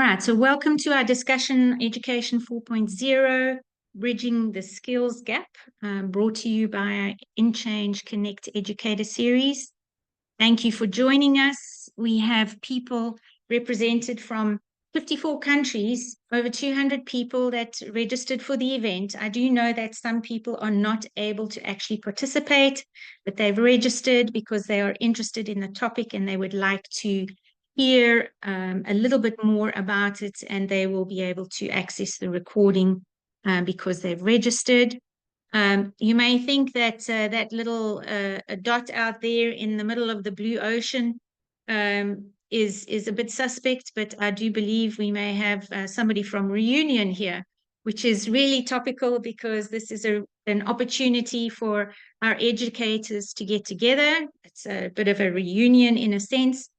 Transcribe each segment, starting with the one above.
right, so welcome to our discussion, Education 4.0, Bridging the Skills Gap, brought to you by our InChange Connect Educator series. Thank you for joining us. We have people represented from 54 countries, over 200 people that registered for the event. I do know that some people are not able to actually participate, but they've registered because they are interested in the topic and they would like to hear a little bit more about it, and they will be able to access the recording because they've registered. You may think that that little dot out there in the middle of the blue ocean is a bit suspect, but I do believe we may have somebody from Reunion here, which is really topical because this is an opportunity for our educators to get together. It's a bit of a reunion in a sense.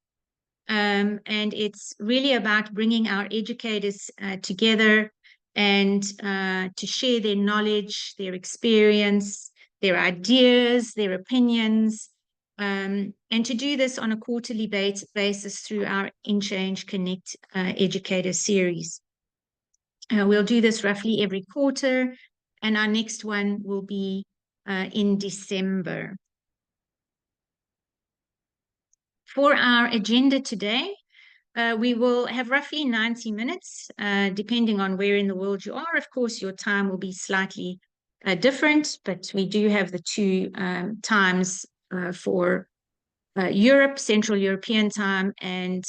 And it's really about bringing our educators together and to share their knowledge, their experience, their ideas, their opinions, and to do this on a quarterly basis through our InChange Connect Educator series. We'll do this roughly every quarter, and our next one will be in December. For our agenda today, we will have roughly 90 minutes, depending on where in the world you are. Of course, your time will be slightly different, but we do have the two times for Europe, Central European time, and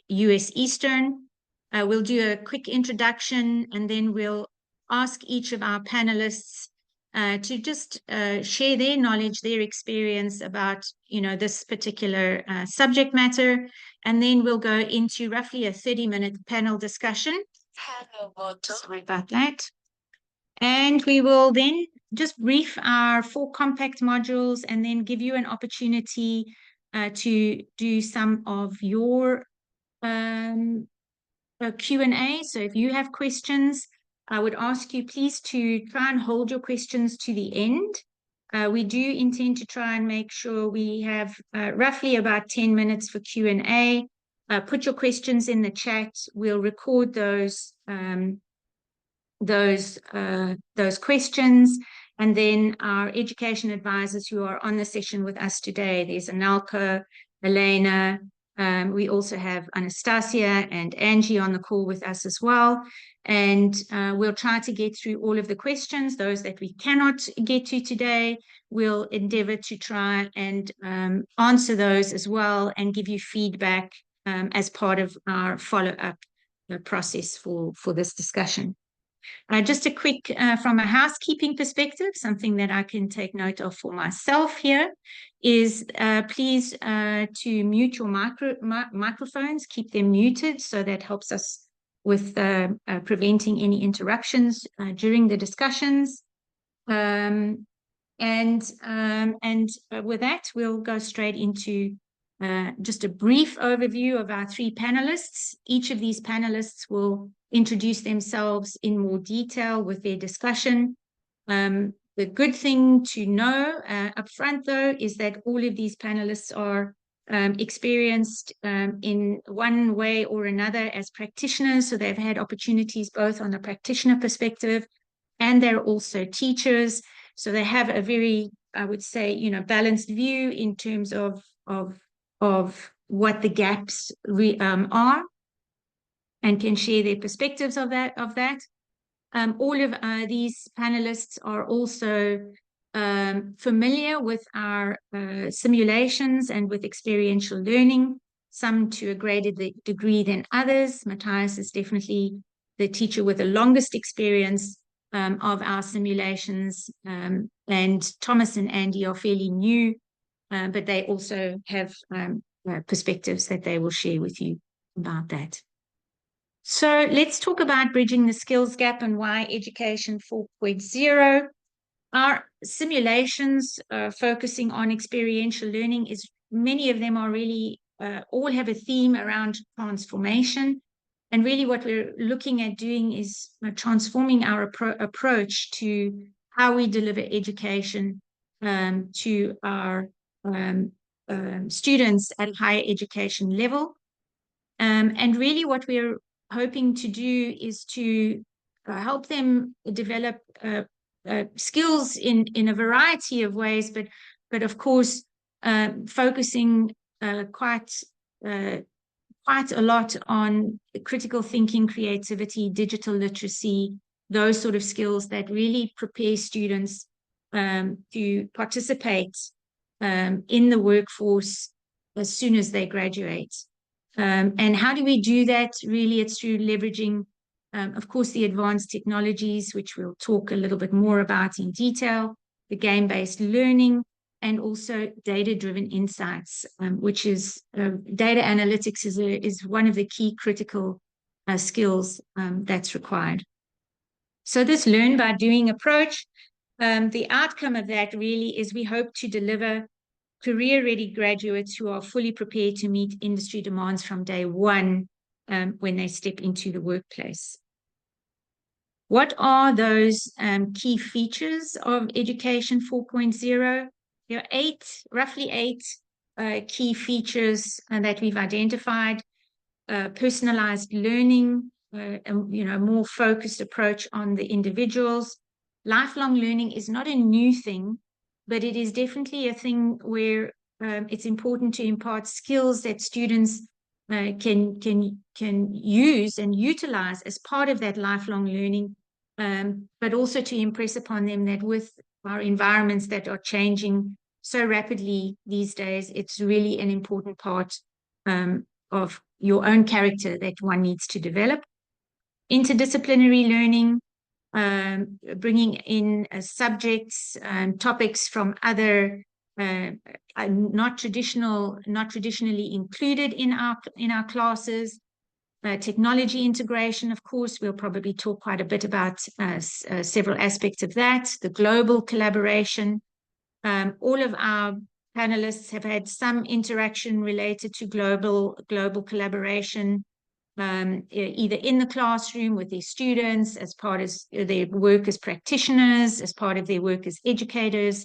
US Eastern. We'll do a quick introduction, and then we'll ask each of our panelists to just share their knowledge, their experience about, this particular subject matter. And then we'll go into roughly a 30-minute panel discussion. Sorry about that. And we will then just brief our 4 compact modules and then give you an opportunity to do some of your Q&A. So if you have questions, I would ask you please to try and hold your questions to the end. We do intend to try and make sure we have roughly about 10 minutes for Q&A. Put your questions in the chat. We'll record those questions, and then our education advisors who are on the session with us today, there's Anelka, Elena, we also have Anastasia and Angie on the call with us as well. And we'll try to get through all of the questions. Those that we cannot get to today, we'll endeavor to try and answer those as well and give you feedback as part of our follow-up process for this discussion. Just a quick, from a housekeeping perspective, something that I can take note of for myself here is please to mute your microphones, keep them muted, so that helps us with preventing any interruptions during the discussions. And with that, we'll go straight into just a brief overview of our 3 panelists. Each of these panelists will introduce themselves in more detail with their discussion. The good thing to know up front, though, is that all of these panelists are experienced in one way or another as practitioners. So they've had opportunities both on a practitioner perspective, and they're also teachers. So they have a very, I would say, balanced view in terms of what the gaps are, and can share their perspectives of that. All of these panelists are also familiar with our simulations and with experiential learning, some to a greater degree than others. Matthias is definitely the teacher with the longest experience of our simulations, and Thomas and Andy are fairly new, but they also have perspectives that they will share with you about that. So let's talk about bridging the skills gap and why Education 4.0. Our simulations focusing on experiential learning is, many of them are really, all have a theme around transformation. And really what we're looking at doing is transforming our approach to how we deliver education to our students at a higher education level. And really what we're hoping to do is to help them develop skills in a variety of ways, but of course focusing quite a lot on critical thinking, creativity, digital literacy, those sort of skills that really prepare students to participate in the workforce as soon as they graduate. And how do we do that? Really, it's through leveraging, of course, the advanced technologies, which we'll talk a little bit more about in detail, the game-based learning, and also data-driven insights, which is data analytics is one of the key critical skills that's required. So this learn by doing approach, the outcome of that really is we hope to deliver career-ready graduates who are fully prepared to meet industry demands from day one when they step into the workplace. What are those key features of Education 4.0? There are roughly eight key features that we've identified. Personalized learning, a more focused approach on the individuals. Lifelong learning is not a new thing, but it is definitely a thing where it's important to impart skills that students can use and utilize as part of that lifelong learning, but also to impress upon them that with our environments that are changing so rapidly these days, it's really an important part of your own character that one needs to develop. Interdisciplinary learning, bringing in subjects and topics from other not traditionally included in our classes. Technology integration, of course, we'll probably talk quite a bit about several aspects of that. The global collaboration. All of our panelists have had some interaction related to global collaboration, either in the classroom with their students, as part of their work as practitioners, as part of their work as educators.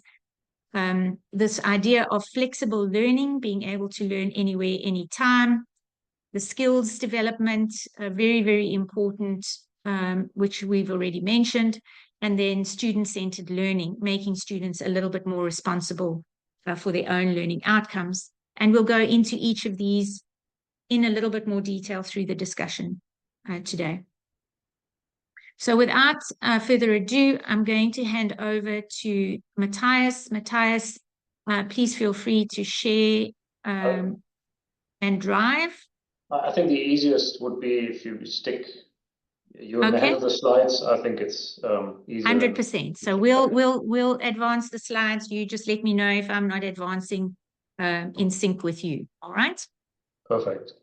This idea of flexible learning, being able to learn anywhere, anytime. The skills development, very, very important, which we've already mentioned. And then student-centered learning, making students a little bit more responsible for their own learning outcomes. And we'll go into each of these in a little bit more detail through the discussion today. So without further ado, I'm going to hand over to Matthias. Matthias, please feel free to share and drive. I think the easiest would be if you stick you in the head of the slides. I think it's easier. 100%. So we'll advance the slides. You just let me know if I'm not advancing in sync with you. All right. Perfect.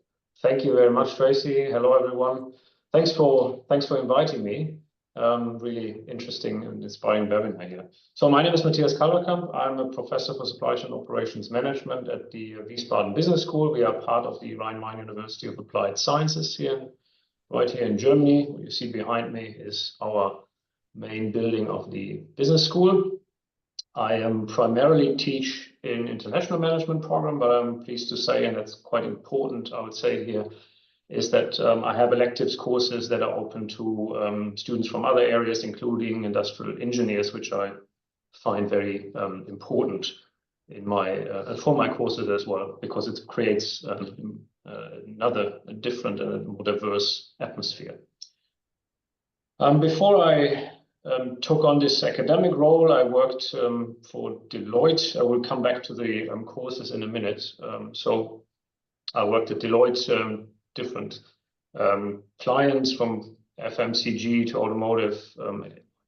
Thank you very much, Tracy. Hello, everyone. Thanks for inviting me. Really interesting and inspiring webinar here. So my name is Matthias Kalverkamp. I'm a professor for supply chain operations management at the Wiesbaden Business School. We are part of the Rhine-Main University of Applied Sciences here, right here in Germany. What you see behind me is our main building of the business school. I am primarily teach in international management program, but I'm pleased to say, and that's quite important, I would say here, is that I have electives courses that are open to students from other areas, including industrial engineers, which I find very important in for my courses as well, because it creates another different and more diverse atmosphere. Before I took on this academic role, I worked for Deloitte. I will come back to the courses in a minute. So I worked at Deloitte, different clients from FMCG to automotive,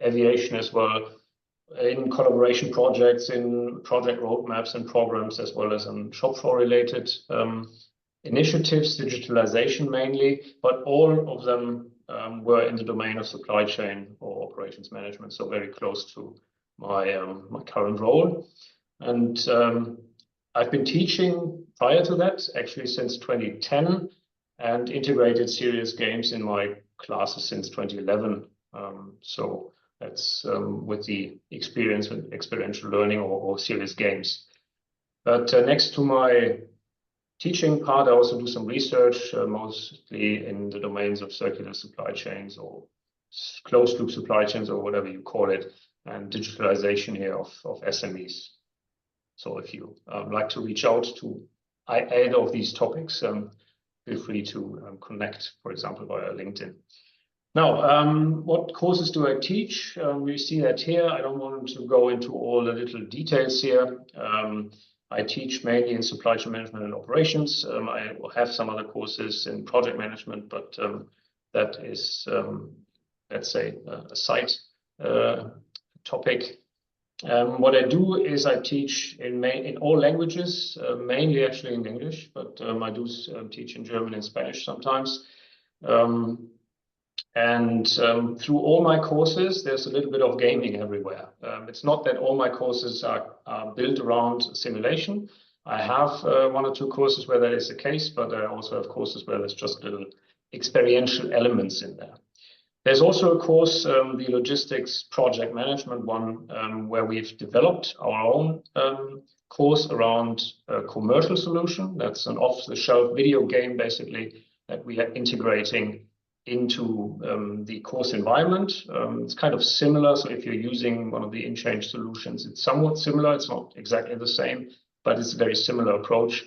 aviation as well, in collaboration projects, in project roadmaps and programs, as well as on shop floor related initiatives, digitalization mainly, but all of them were in the domain of supply chain or operations management, so very close to my my current role. And I've been teaching prior to that, actually since 2010, and integrated serious games in my classes since 2011. So that's with the experience with experiential learning or serious games. But next to my teaching part, I also do some research, mostly in the domains of circular supply chains or closed loop supply chains or whatever you call it, and digitalization here of SMEs. So if you like to reach out to either of these topics, feel free to connect, for example, via LinkedIn. Now, what courses do I teach? You see that here. I don't want to go into all the little details here. I teach mainly in supply chain management and operations. I will have some other courses in project management, but that is, let's say, a side topic. What I do is I teach in all languages, mainly actually in English, but I do teach in German and Spanish sometimes. Through all my courses, there's a little bit of gaming everywhere. It's not that all my courses are built around simulation. I have one or two courses where that is the case, but I also have courses where there's just little experiential elements in there. There's also a course, the logistics project management one, where we've developed our own course around a commercial solution. That's an off-the-shelf video game, basically, that we are integrating into the course environment. It's kind of similar. So if you're using one of the InChange solutions, it's somewhat similar. It's not exactly the same, but it's a very similar approach.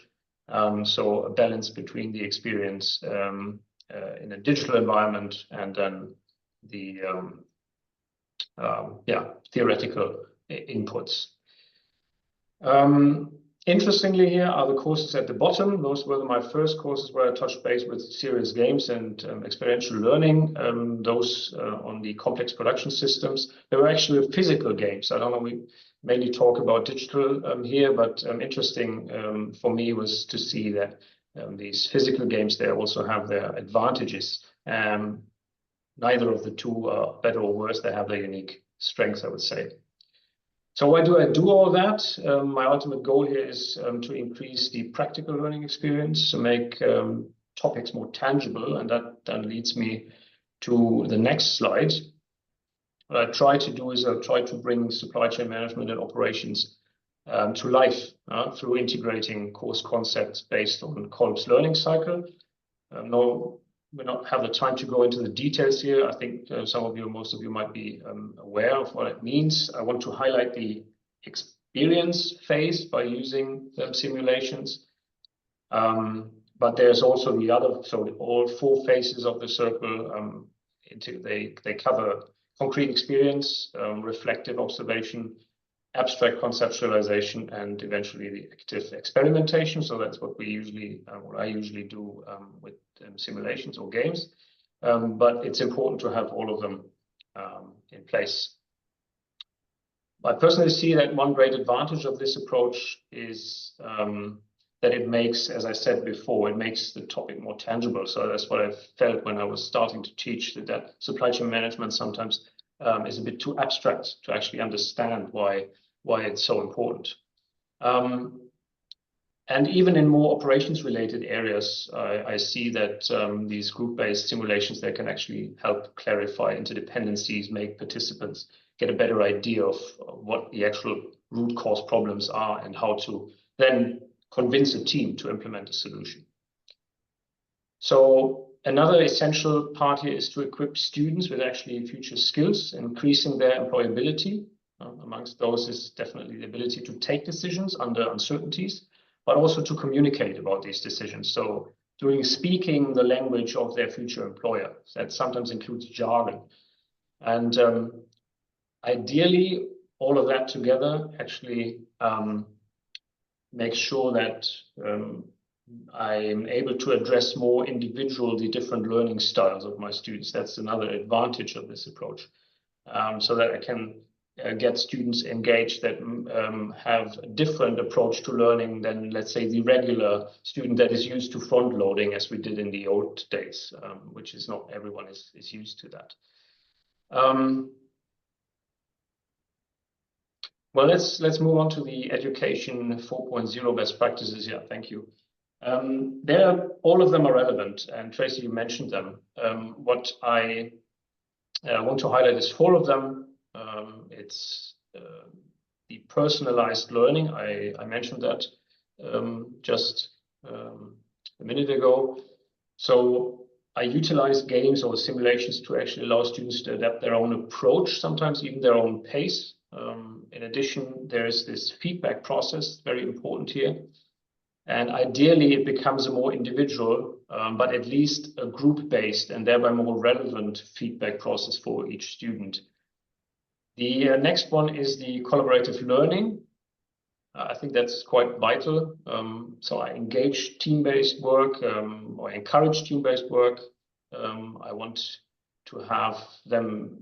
So a balance between the experience in a digital environment and then the theoretical inputs. Interestingly, here are the courses at the bottom. Those were my first courses where I touched base with serious games and experiential learning, those on the complex production systems. They were actually physical games. I don't know, we mainly talk about digital here, but interesting for me was to see that these physical games, they also have their advantages. Neither of the two are better or worse. They have their unique strengths, I would say. So why do I do all that? My ultimate goal here is to increase the practical learning experience, to make topics more tangible, and that then leads me to the next slide. What I try to do is I try to bring supply chain management and operations to life through integrating course concepts based on Kolb's learning cycle. No, we don't have the time to go into the details here. I think some of you, most of you might be aware of what it means. I want to highlight the experience phase by using simulations. But there's also the other, so all four phases of the circle, they cover concrete experience, reflective observation, abstract conceptualization, and eventually the active experimentation. So that's what we usually, what I usually do with simulations or games. But it's important to have all of them in place. I personally see that one great advantage of this approach is that it makes, as I said before, it makes the topic more tangible. So that's what I felt when I was starting to teach, that supply chain management sometimes is a bit too abstract to actually understand why it's so important. And even in more operations-related areas, I see that these group-based simulations, they can actually help clarify interdependencies, make participants get a better idea of what the actual root cause problems are and how to then convince a team to implement a solution. So another essential part here is to equip students with actually future skills, increasing their employability. Amongst those is definitely the ability to take decisions under uncertainties, but also to communicate about these decisions. So speaking the language of their future employer. That sometimes includes jargon. And ideally, all of that together actually makes sure that I'm able to address more individual, the different learning styles of my students. That's another advantage of this approach. So that I can get students engaged that have a different approach to learning than, let's say, the regular student that is used to front loading as we did in the old days, which is not everyone is used to that. Well, let's move on to the education 4.0 best practices. Yeah, thank you. All of them are relevant, and Tracy, you mentioned them. What I want to highlight is 4 of them. It's the personalized learning. I mentioned that just a minute ago. So I utilize games or simulations to actually allow students to adapt their own approach, sometimes even their own pace. In addition, there's this feedback process, very important here. And ideally, it becomes a more individual, but at least a group-based and thereby more relevant feedback process for each student. The next one is the collaborative learning. I think that's quite vital. So I engage team-based work or encourage team-based work. I want to have them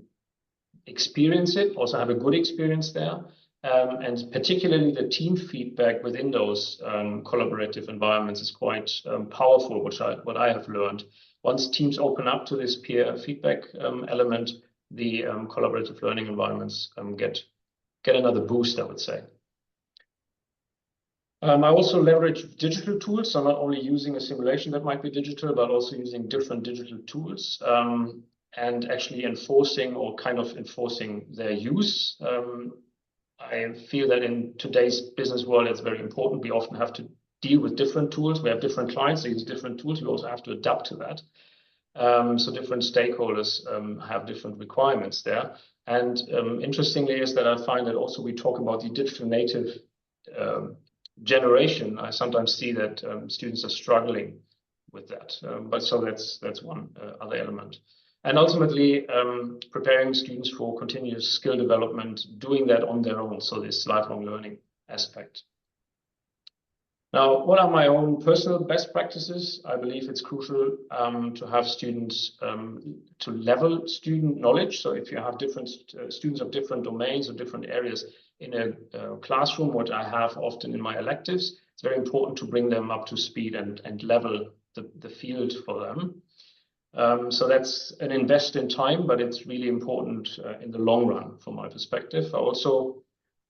experience it, also have a good experience there. And particularly the team feedback within those collaborative environments is quite powerful, what I have learned. Once teams open up to this peer feedback element, the collaborative learning environments get another boost, I would say. I also leverage digital tools, so not only using a simulation that might be digital, but also using different digital tools and actually enforcing or kind of enforcing their use. I feel that in today's business world, it's very important. We often have to deal with different tools. We have different clients, they use different tools. We also have to adapt to that. So different stakeholders have different requirements there. And interestingly is that I find that also we talk about the digital native generation. I sometimes see that students are struggling with that. But so that's one other element. And ultimately, preparing students for continuous skill development, doing that on their own. So this lifelong learning aspect. Now, what are my own personal best practices? I believe it's crucial to have students to level student knowledge. So if you have different students of different domains or different areas in a classroom, what I have often in my electives, it's very important to bring them up to speed and level the field for them. So that's an invest in time, but it's really important in the long run from my perspective. I also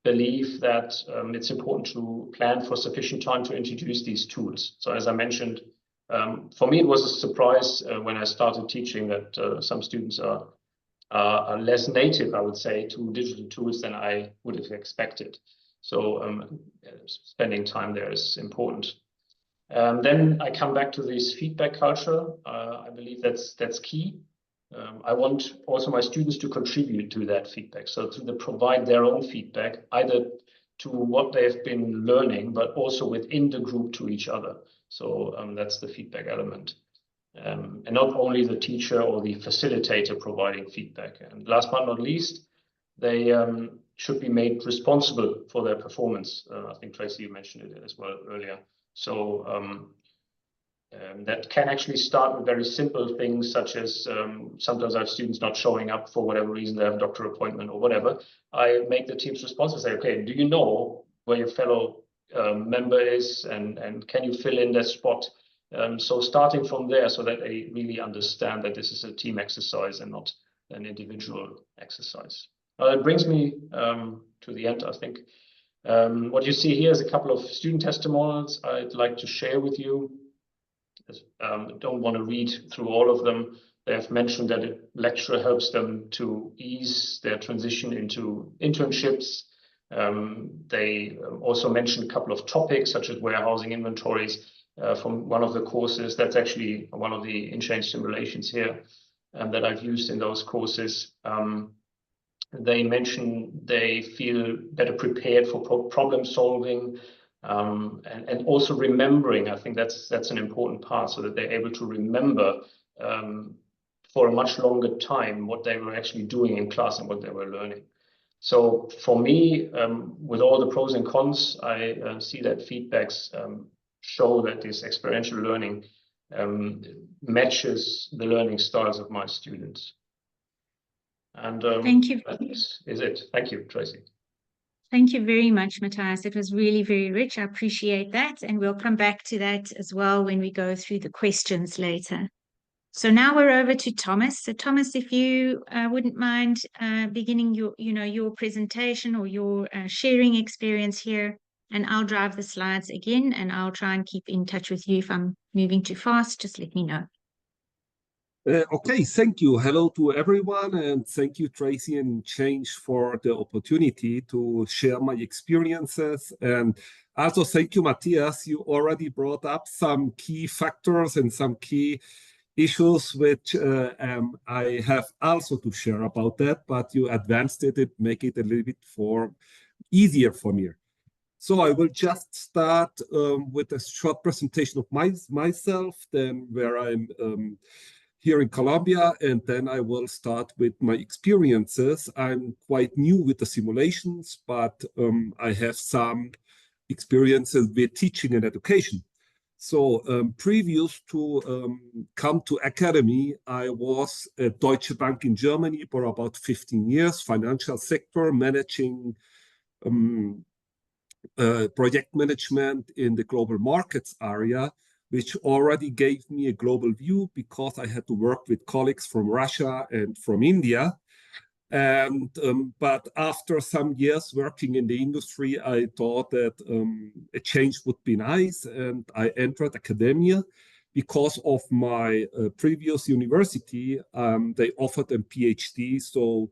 believe that it's important to plan for sufficient time to introduce these tools. So as I mentioned, for me, it was a surprise when I started teaching that some students are less native, I would say, to digital tools than I would have expected. So spending time there is important. Then I come back to this feedback culture. I believe that's key. I want also my students to contribute to that feedback, so to provide their own feedback, either to what they've been learning, but also within the group to each other. So that's the feedback element. And not only the teacher or the facilitator providing feedback. And last but not least, they should be made responsible for their performance. I think, Tracy, you mentioned it as well earlier. So that can actually start with very simple things, such as sometimes I have students not showing up for whatever reason, they have a doctor appointment or whatever. I make the teams responsible, say, okay, do you know where your fellow member is, and can you fill in that spot? So starting from there, so that they really understand that this is a team exercise and not an individual exercise. It brings me to the end, I think. What you see here is a couple of student testimonials I'd like to share with you. I don't want to read through all of them. They have mentioned that a lecturer helps them to ease their transition into internships. They also mentioned a couple of topics, such as warehousing inventories from one of the courses. That's actually one of the in-change simulations here that I've used in those courses. They mention they feel better prepared for problem solving. And also remembering, I think that's an important part, so that they're able to remember for a much longer time what they were actually doing in class and what they were learning. So for me, with all the pros and cons, I see that feedbacks show that this experiential learning matches the learning styles of my students. And thank you. That is it. Thank you, Tracy. Thank you very much, Matthias. It was really very rich. I appreciate that. And we'll come back to that as well when we go through the questions later. So now we're over to Thomas. So Thomas, if you wouldn't mind beginning your presentation or your sharing experience here, and I'll drive the slides again, and I'll try and keep in touch with you. If I'm moving too fast, just let me know. Okay, thank you. Hello to everyone, and thank you, Tracy and Change, for the opportunity to share my experiences. And also thank you, Matthias. You already brought up some key factors and some key issues which I have also to share about that, but you advanced it, make it a little bit easier for me. So I will just start with a short presentation of myself, then where I'm here in Colombia, and then I will start with my experiences. I'm quite new with the simulations, but I have some experiences with teaching and education. So previous to come to academy, I was at Deutsche Bank in Germany for about 15 years, financial sector, managing project management in the global markets area, which already gave me a global view because I had to work with colleagues from Russia and from India. And but after some years working in the industry, I thought that a change would be nice, and I entered academia because of my previous university. They offered a PhD, so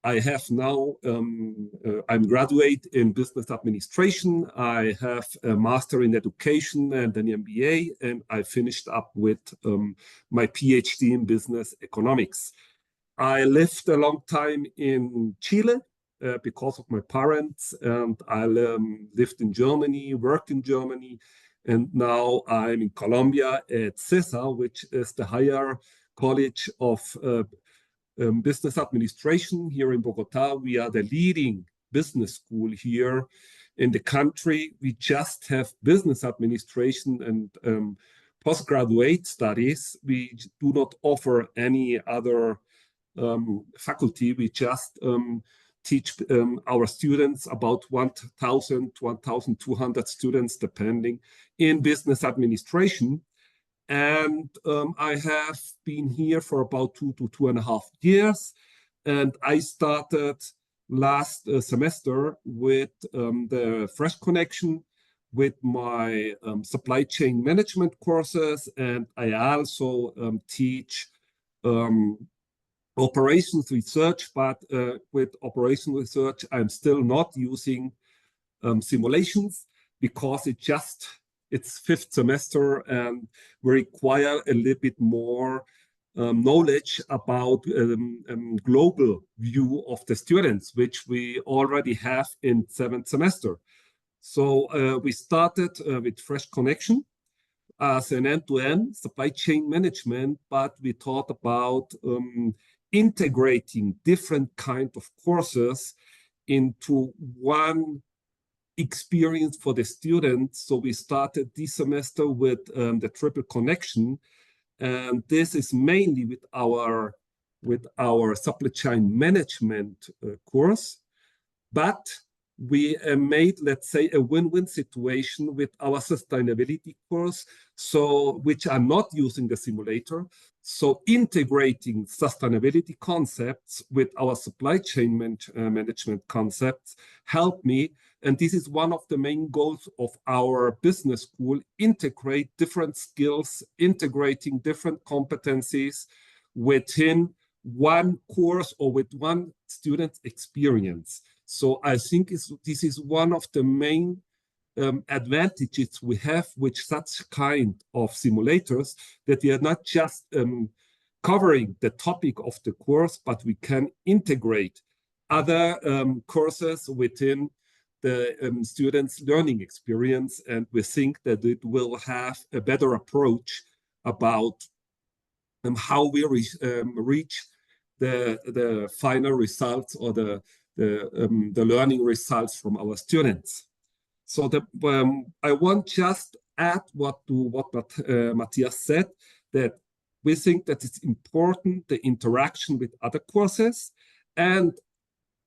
I have now, I'm graduate in business administration. I have a master in education and an MBA, and I finished up with my PhD in business economics. I lived a long time in Chile because of my parents, and I lived in Germany, worked in Germany, and now I'm in Colombia at CESA, which is the higher college of business administration here in Bogota. We are the leading business school here in the country. We just have business administration and postgraduate studies. We do not offer any other faculty. We just teach our students, about 1,000 to 1,200 students, depending, in business administration. And I have been here for about 2 to 2.5 years. And I started last semester with the Fresh Connection, with my supply chain management courses. And I also teach operations research, but with operations research, I'm still not using simulations because it's fifth semester and we require a little bit more knowledge about global view of the students, which we already have in seventh semester. So we started with Fresh Connection as an end-to-end supply chain management, but we thought about integrating different kind of courses into one experience for the students. So we started this semester with the Triple Connection, and this is mainly with our supply chain management course. But we made, let's say, a win-win situation with our sustainability course, so which are not using the simulator. So integrating sustainability concepts with our supply chain management concepts helped me. And this is one of the main goals of our business school: integrate different skills, integrating different competencies within one course or with one student experience. So I think this is one of the main advantages we have with such kind of simulators, that we are not just covering the topic of the course, but we can integrate other courses within the students' learning experience. And we think that it will have a better approach about how we reach the final results or the learning results from our students. So I want just add what Matthias said, that we think that it's important, the interaction with other courses, and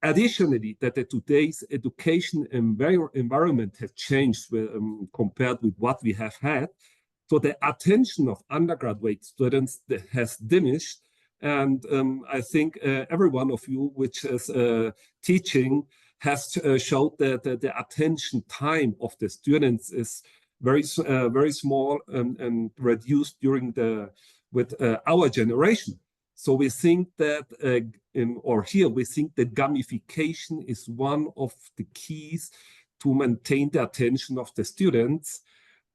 additionally that today's education environment has changed compared with what we have had. So the attention of undergraduate students has diminished. And I think every one of you which is teaching has showed that the attention time of the students is very small and reduced during the with our generation. So we think that, we think that gamification is one of the keys to maintain the attention of the students.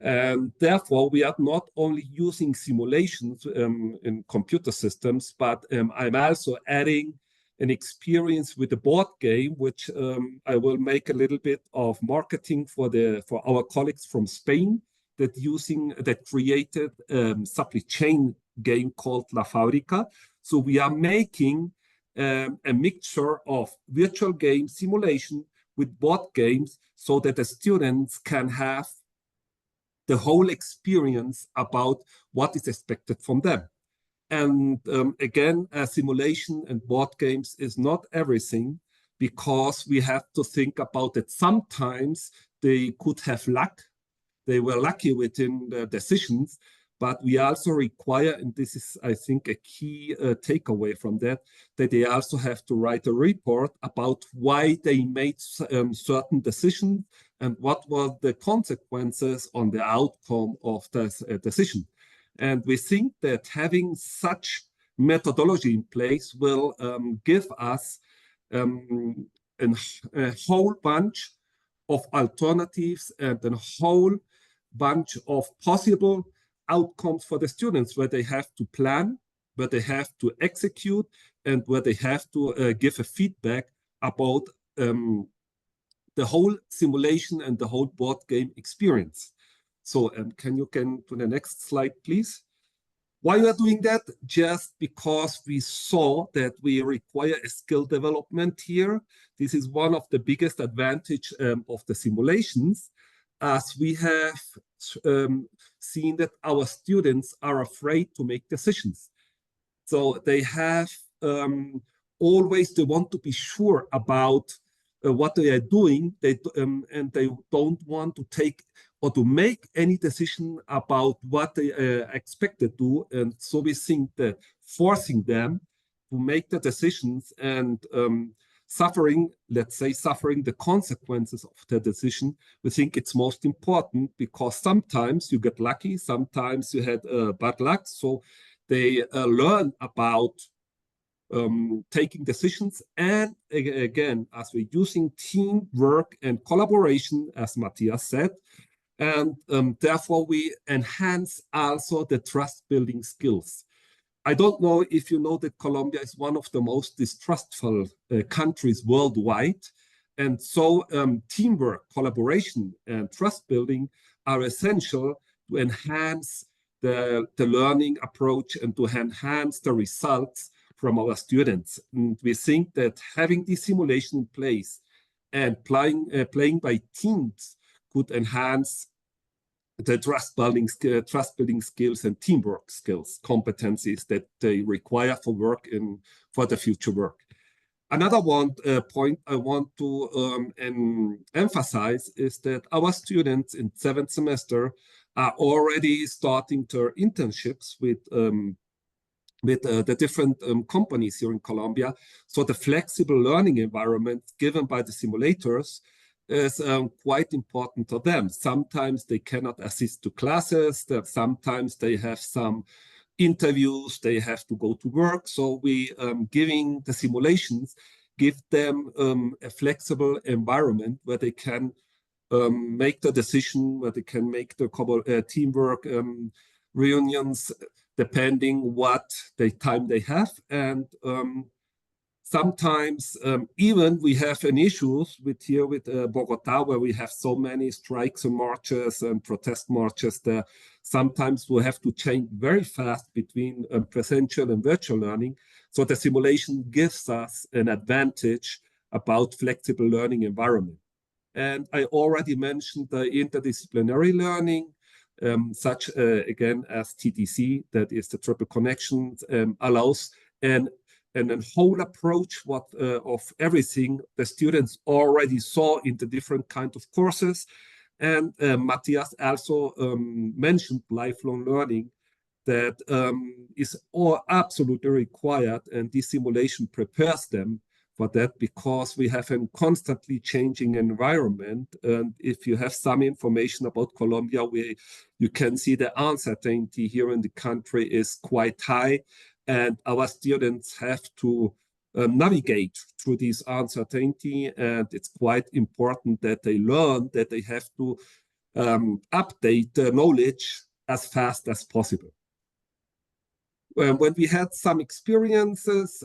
And therefore, we are not only using simulations in computer systems, but I'm also adding an experience with a board game, which I will make a little bit of marketing for our colleagues from Spain that created supply chain game called La Fábrica. So we are making a mixture of virtual game simulation with board games so that the students can have the whole experience about what is expected from them. And again, simulation and board games is not everything, because we have to think about that sometimes they could have luck. They were lucky within the decisions, but we also require, and this is, I think, a key takeaway from that they also have to write a report about why they made certain decisions and what were the consequences on the outcome of this decision. And we think that having such methodology in place will give us a whole bunch of alternatives and a whole bunch of possible outcomes for the students, where they have to plan, where they have to execute, and where they have to give a feedback about the whole simulation and the whole board game experience. So can you to the next slide, please? Why we are doing that? Just because we saw that we require a skill development here. This is one of the biggest advantage of the simulations, as we have seen that our students are afraid to make decisions. So they have always, they want to be sure about what they are doing, and they don't want to take or to make any decision about what they expect to do. And so we think that forcing them to make the decisions and suffering the consequences of the decision, we think it's most important, because sometimes you get lucky, sometimes you had bad luck. So they learn about taking decisions. And again, as we're using teamwork and collaboration, as Matthias said, and therefore we enhance also the trust building skills. I don't know if you know that Colombia is one of the most distrustful countries worldwide. And so teamwork, collaboration, and trust building are essential to enhance the learning approach and to enhance the results from our students. And we think that having this simulation in place and playing by teams could enhance the trust building skills and teamwork skills, competencies that they require for the future work. Another point I want to emphasize is that our students in 7th semester are already starting their internships with the different companies here in Colombia. So the flexible learning environment given by the simulators is quite important to them. Sometimes they cannot assist to classes, sometimes they have some interviews, they have to go to work. So we, giving the simulations, give them a flexible environment where they can make the decision, where they can make the teamwork reunions, depending what time they have. And sometimes even we have an issues with Bogota, where we have so many strikes and marches and protest marches there. Sometimes we have to change very fast between presential and virtual learning. So the simulation gives us an advantage about flexible learning environment. And I already mentioned the interdisciplinary learning, such again as TTC, that is the triple connections, allows a whole approach of everything the students already saw in the different kinds of courses. And Matthias also mentioned lifelong learning, that is all absolutely required, and this simulation prepares them for that because we have a constantly changing environment. And if you have some information about Colombia, you can see the uncertainty here in the country is quite high. And our students have to navigate through this uncertainty. And it's quite important that they learn that they have to update the knowledge as fast as possible. When we had some experiences,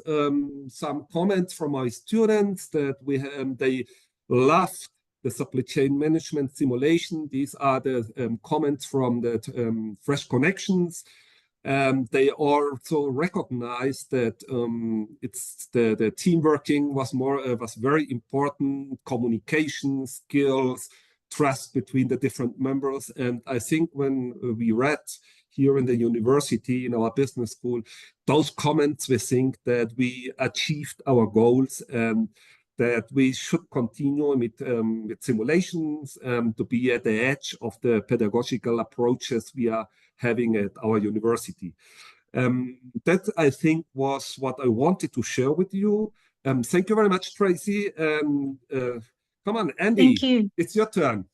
some comments from our students that they loved the supply chain management simulation. These are the comments from the Fresh Connections. They also recognized that it's the team working was very important, communication skills, trust between the different members. And I think when we read here in the university, in our business school, those comments, we think that we achieved our goals and that we should continue with simulations to be at the edge of the pedagogical approaches we are having at our university. That, I think, was what I wanted to share with you. Thank you very much, Tracy. Come on, Andy. Thank you. It's your turn.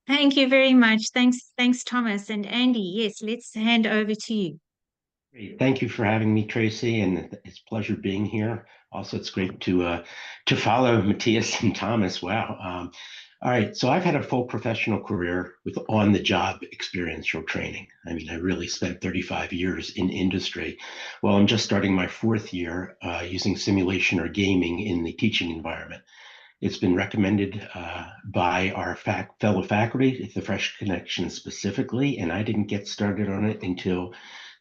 Thank you very much. Thanks, Thomas. And Andy, yes, let's hand over to you. Great. Thank you for having me, Tracy, and it's a pleasure being here. Also, it's great to follow Matthias and Thomas. Wow. All right, so I've had a full professional career with on-the-job experiential training. I mean, I really spent 35 years in industry. Well, I'm just starting my 4th year using simulation or gaming in the teaching environment. It's been recommended by our fellow faculty at the Fresh Connection specifically, and I didn't get started on it until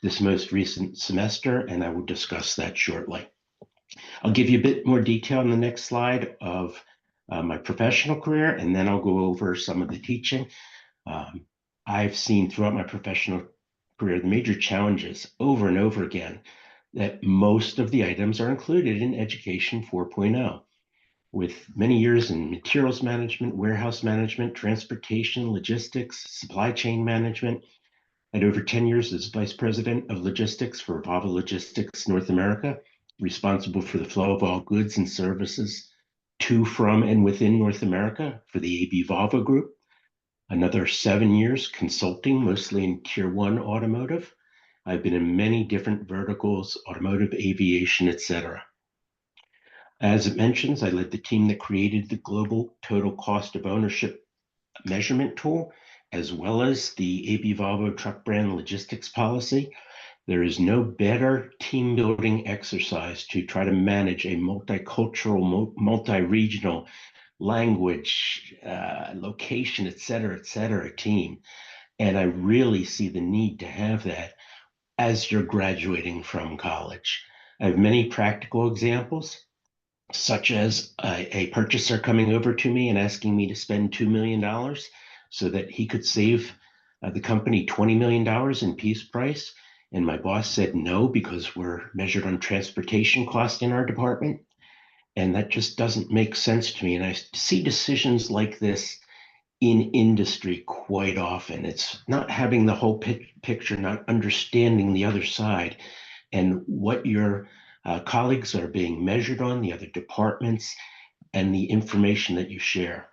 this most recent semester, and I will discuss that shortly. I'll give you a bit more detail on the next slide of my professional career, and then I'll go over some of the teaching. I've seen throughout my professional career the major challenges over and over again that most of the items are included in Education 4.0. With many years in materials management, warehouse management, transportation, logistics, supply chain management, and over 10 years as Vice President of Logistics for Vava Logistics North America, responsible for the flow of all goods and services to, from, and within North America for the AB Vava Group. Another 7 years consulting, mostly in Tier 1 automotive. I've been in many different verticals, automotive, aviation, etc. As it mentions, I led the team that created the global total cost of ownership measurement tool, as well as the AB Volvo truck brand logistics policy. There is no better team building exercise to try to manage a multicultural, multi-regional language, location, et cetera, team. And I really see the need to have that as you're graduating from college. I have many practical examples, such as a purchaser coming over to me and asking me to spend $2 million so that he could save the company $20 million in piece price. And my boss said no, because we're measured on transportation cost in our department. And that just doesn't make sense to me. And I see decisions like this in industry quite often. It's not having the whole picture, not understanding the other side and what your colleagues are being measured on, the other departments, and the information that you share.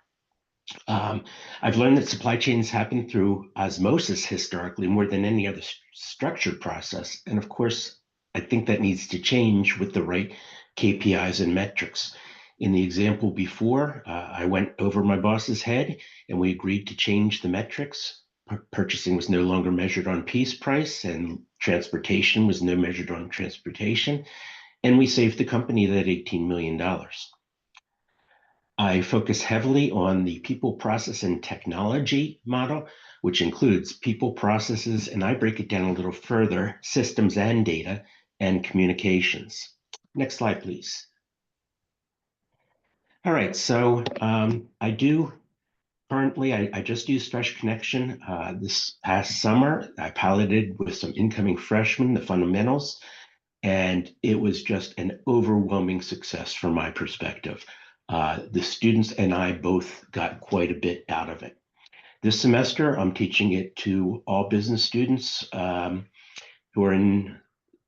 I've learned that supply chains happen through osmosis historically more than any other structured process. And of course, I think that needs to change with the right KPIs and metrics. In the example before, I went over my boss's head and we agreed to change the metrics. Purchasing was no longer measured on piece price and transportation was no measured on transportation. And we saved the company that $18 million. I focus heavily on the people, process, and technology model, which includes people, processes, and I break it down a little further, systems and data, and communications. Next slide, please. All right, so I just used Fresh Connection this past summer. I piloted with some incoming freshmen, the fundamentals, and it was just an overwhelming success from my perspective. The students and I both got quite a bit out of it. This semester, I'm teaching it to all business students who are in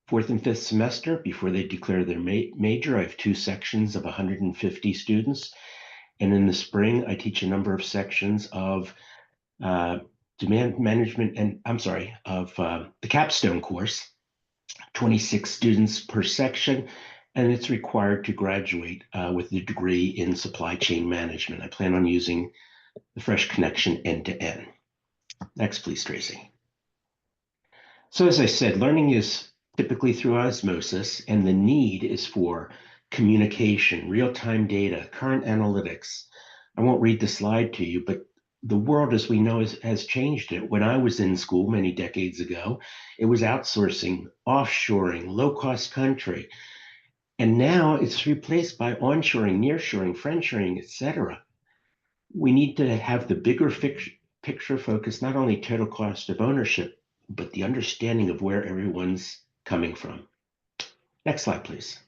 fourth and fifth semester, before they declare their major, I have 2 sections of 150 students. And in the spring, I teach a number of sections of demand management and the capstone course, 26 students per section, and it's required to graduate with a degree in supply chain management. I plan on using the Fresh Connection end-to-end. Next, please, Tracy. So as I said, learning is typically through osmosis, and the need is for communication, real-time data, current analytics. I won't read the slide to you, but the world as we know has changed it. When I was in school many decades ago, it was outsourcing, offshoring, low-cost country. And now it's replaced by onshoring, nearshoring, friendshoring, etc. We need to have the bigger picture focus, not only total cost of ownership, but the understanding of where everyone's coming from. Next slide, please.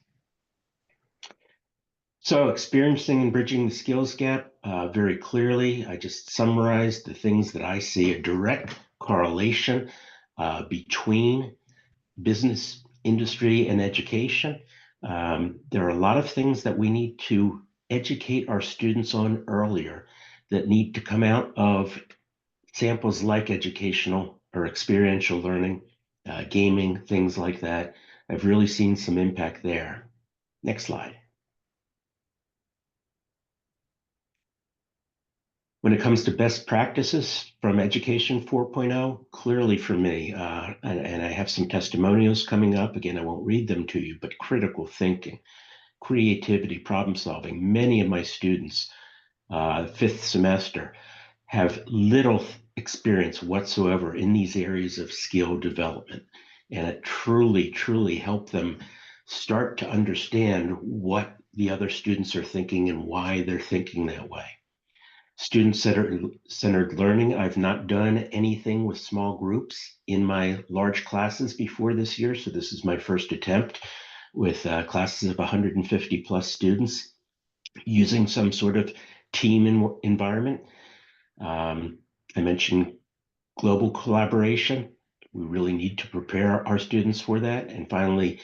So experiencing and bridging the skills gap very clearly. I just summarized the things that I see a direct correlation between business, industry, and education. There are a lot of things that we need to educate our students on earlier that need to come out of samples like educational or experiential learning, gaming, things like that. I've really seen some impact there. Next slide. When it comes to best practices from Education 4.0, clearly for me, and I have some testimonials coming up. Again, I won't read them to you, but critical thinking, creativity, problem solving. Many of my students, fifth semester, have little experience whatsoever in these areas of skill development. And it truly, truly helped them start to understand what the other students are thinking and why they're thinking that way. Student-centered learning. I've not done anything with small groups in my large classes before this year, so this is my first attempt with classes of 150 plus students using some sort of team environment. I mentioned global collaboration. We really need to prepare our students for that. And finally,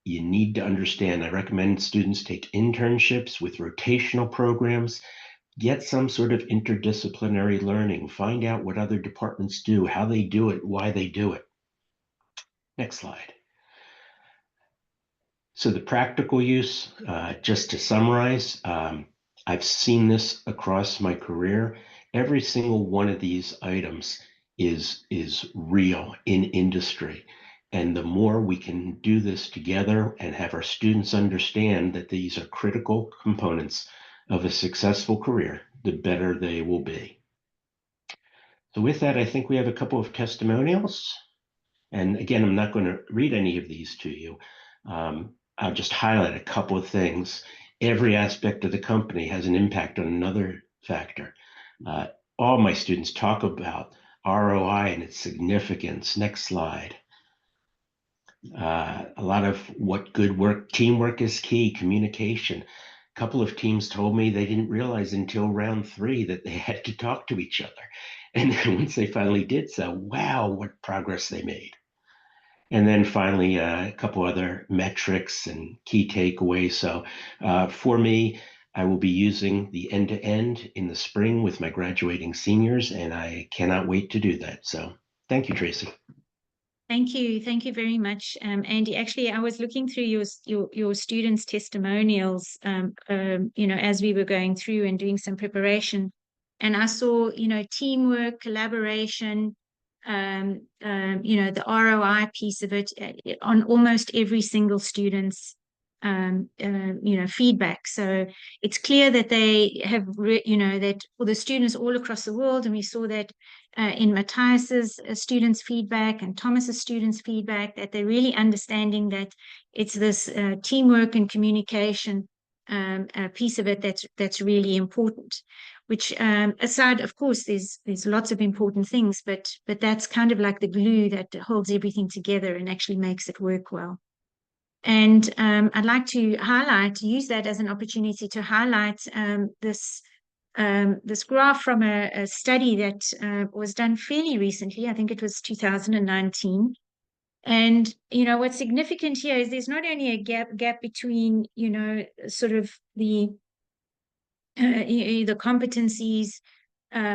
you need to understand, I recommend students take internships with rotational programs. Get some sort of interdisciplinary learning. Find out what other departments do, how they do it, why they do it. Next slide. So the practical use, just to summarize, I've seen this across my career. Every single one of these items is real in industry. And the more we can do this together and have our students understand that these are critical components of a successful career, the better they will be. So with that, I think we have a couple of testimonials. And again, I'm not going to read any of these to you. I'll just highlight a couple of things. Every aspect of the company has an impact on another factor. All my students talk about ROI and its significance. Next slide. A lot of what good work, teamwork is key, communication. A couple of teams told me they didn't realize until round 3 that they had to talk to each other. And then once they finally did so, wow, what progress they made. And then finally, a couple other metrics and key takeaways. So for me, I will be using the end-to-end in the spring with my graduating seniors, and I cannot wait to do that. So thank you, Tracy. Thank you. Thank you very much, Andy. Actually, I was looking through your students' testimonials, as we were going through and doing some preparation. And I saw, teamwork, collaboration, the ROI piece of it on almost every single student's, feedback. So it's clear that they have, that for the students all across the world, and we saw that in Matthias's students' feedback and Thomas's students' feedback, that they're really understanding that it's this teamwork and communication piece of it that's really important. Which aside, of course, there's lots of important things, but that's kind of like the glue that holds everything together and actually makes it work well. And I'd like to use that as an opportunity to highlight this graph from a study that was done fairly recently. I think it was 2019. And, you know, what's significant here is there's not only a gap between, you know, sort of the competencies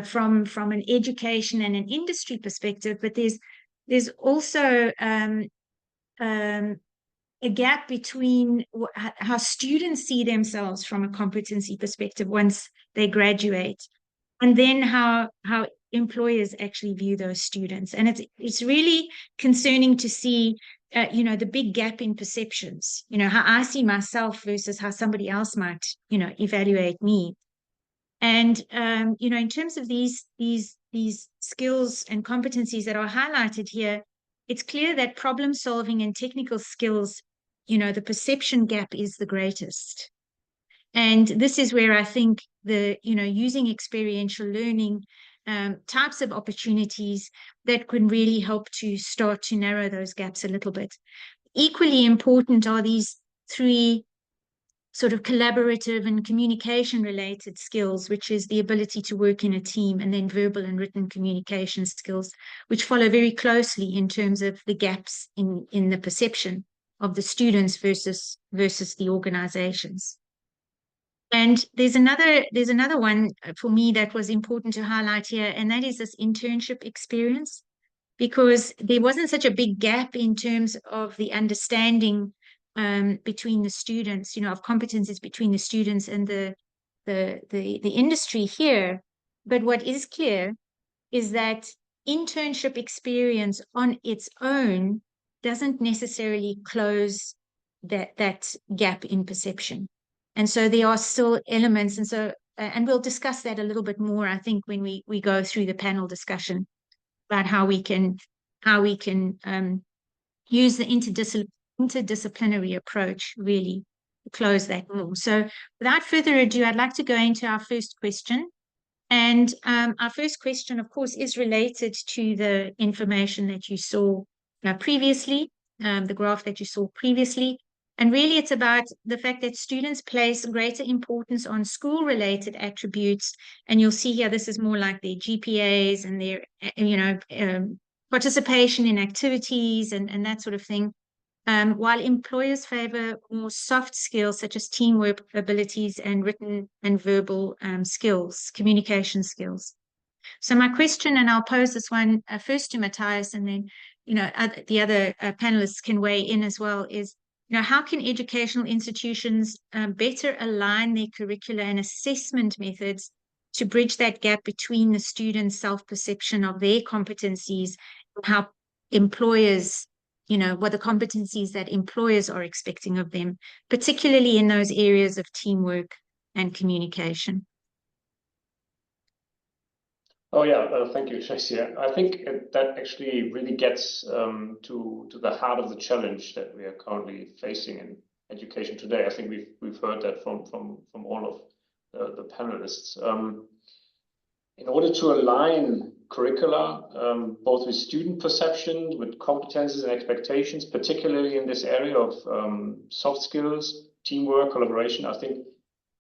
from an education and an industry perspective, but there's also a gap between how students see themselves from a competency perspective once they graduate, and then how employers actually view those students. And it's really concerning to see, you know, the big gap in perceptions, you know, how I see myself versus how somebody else might, you know, evaluate me. And, you know, in terms of these skills and competencies that are highlighted here, it's clear that problem solving and technical skills, you know, the perception gap is the greatest. And this is where I think you know, using experiential learning types of opportunities that can really help to start to narrow those gaps a little bit. Equally important are these three sort of collaborative and communication related skills, which is the ability to work in a team, and then verbal and written communication skills, which follow very closely in terms of the gaps in the perception of the students versus the organizations. And there's another one for me that was important to highlight here, and that is this internship experience, because there wasn't such a big gap in terms of the understanding between the students, you know, of competencies between the students and the industry here. But what is clear is that internship experience on its own doesn't necessarily close that gap in perception. And so there are still elements, and so and we'll discuss that a little bit more, I think, when we go through the panel discussion about how we can use the interdisciplinary approach really to close that more. So without further ado, I'd like to go into our first question. And our first question, of course, is related to the information that you saw previously, the graph that you saw previously. And really, it's about the fact that students place greater importance on school-related attributes. And you'll see here, this is more like their GPAs and their, you know, participation in activities and that sort of thing. While employers favor more soft skills such as teamwork abilities and written and verbal skills, communication skills. So my question, and I'll pose this one first to Matthias, and then, you know, the other panelists can weigh in as well, is, you know, how can educational institutions better align their curricula and assessment methods to bridge that gap between the students' self-perception of their competencies and how employers, you know, what the competencies that employers are expecting of them, particularly in those areas of teamwork and communication? Oh yeah, thank you, Tracy. I think that actually really gets to the heart of the challenge that we are currently facing in education today. I think we've heard that from all of the panelists. In order to align curricula, both with student perception, with competences and expectations, particularly in this area of soft skills, teamwork, collaboration, I think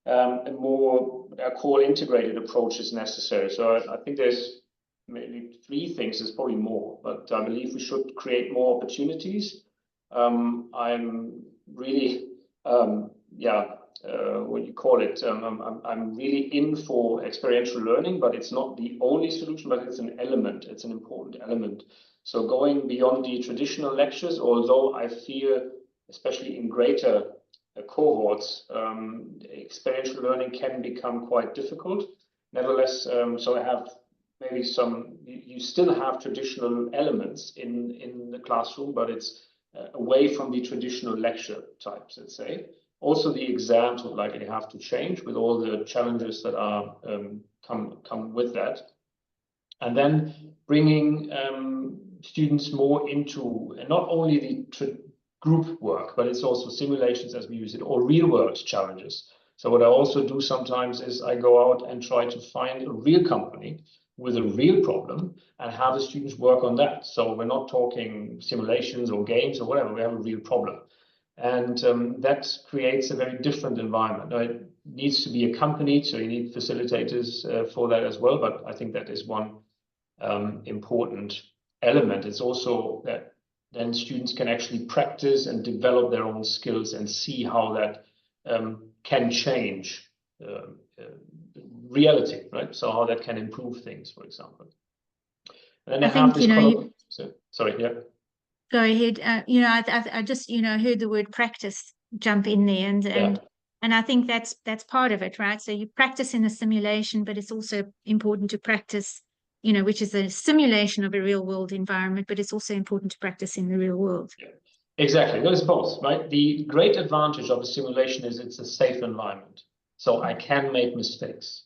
a more core integrated approach is necessary. So I think there's maybe three things, there's probably more, but I believe we should create more opportunities. I'm really, what you call it, I'm really in for experiential learning, but it's not the only solution, but it's an element, it's an important element. So going beyond the traditional lectures, although I feel, especially in greater cohorts, experiential learning can become quite difficult. Nevertheless, so I have maybe you still have traditional elements in the classroom, but it's away from the traditional lecture types, let's say. Also, the exams would likely have to change with all the challenges that are come with that. And then bringing students more into not only the group work, but it's also simulations as we use it, or real world challenges. So what I also do sometimes is I go out and try to find a real company with a real problem and have the students work on that. So we're not talking simulations or games or whatever, we have a real problem. And that creates a very different environment. Now, it needs to be accompanied, so you need facilitators for that as well, but I think that is one important element. It's also that then students can actually practice and develop their own skills and see how that can change reality, right? So how that can improve things, for example. And then I they have think, this sorry, yeah. Go ahead. I just, heard the word practice jump in there, and I think that's part of it, right? So you practice in a simulation, but it's also important to practice, which is a simulation of a real world environment, but it's also important to practice in the real world. Yeah. Exactly. There's both, right? The great advantage of a simulation is it's a safe environment. So I can make mistakes.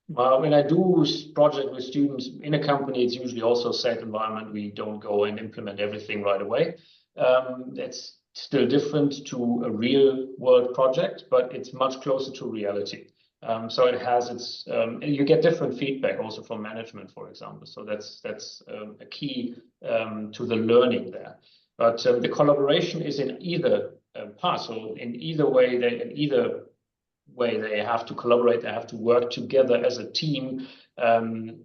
When I do project with students in a company, it's usually also a safe environment. We don't go and implement everything right away. It's still different to a real world project, but it's much closer to reality. So it has its, you get different feedback also from management, for example. So that's a key to the learning there. But the collaboration is in either part. So in either way, they have to collaborate, they have to work together as a team, and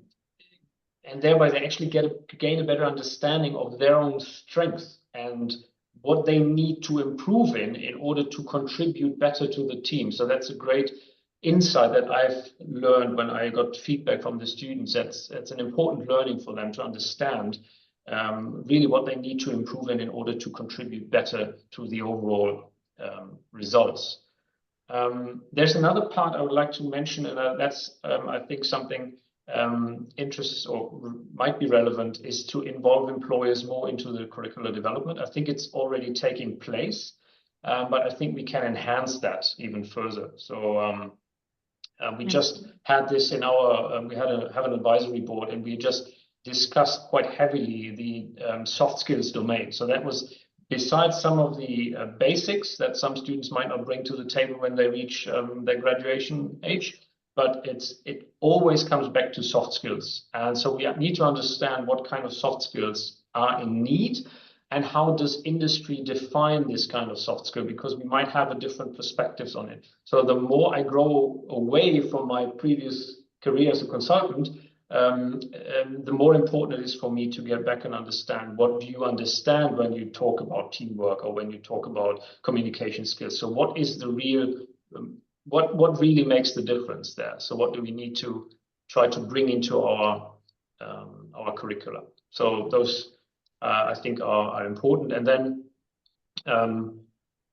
thereby they actually gain a better understanding of their own strengths and what they need to improve in order to contribute better to the team. So that's a great insight that I've learned when I got feedback from the students. That's an important learning for them to understand really what they need to improve in order to contribute better to the overall results. There's another part I would like to mention, and that's I think something interests or might be relevant, is to involve employers more into the curricular development. I think it's already taking place, but I think we can enhance that even further. So we just had this in our, we have an advisory board, and we just discussed quite heavily the soft skills domain. So that was, besides some of the basics that some students might not bring to the table when they reach their graduation age, but it always comes back to soft skills. And so we need to understand what kind of soft skills are in need and how does industry define this kind of soft skill, because we might have a different perspectives on it. So the more I grow away from my previous career as a consultant, the more important it is for me to get back and understand what do you understand when you talk about teamwork or when you talk about communication skills. So what is the real, what really makes the difference there? So what do we need to try to bring into our curriculum? So those I think are important. And then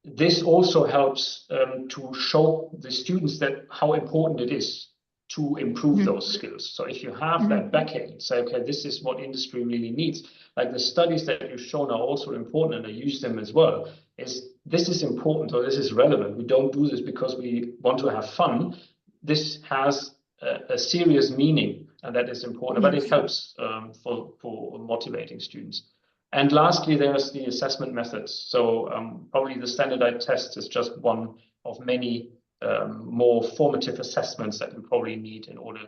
this also helps to show the students that how important it is to improve those skills. So if you have that backend, say, okay, this is what industry really needs. Like the studies that you've shown are also important, and I use them as well, is this is important or this is relevant. We don't do this because we want to have fun. This has a serious meaning, and that is important, but it helps for motivating students. And lastly, there's the assessment methods. So probably the standardized test is just one of many more formative assessments that we probably need in order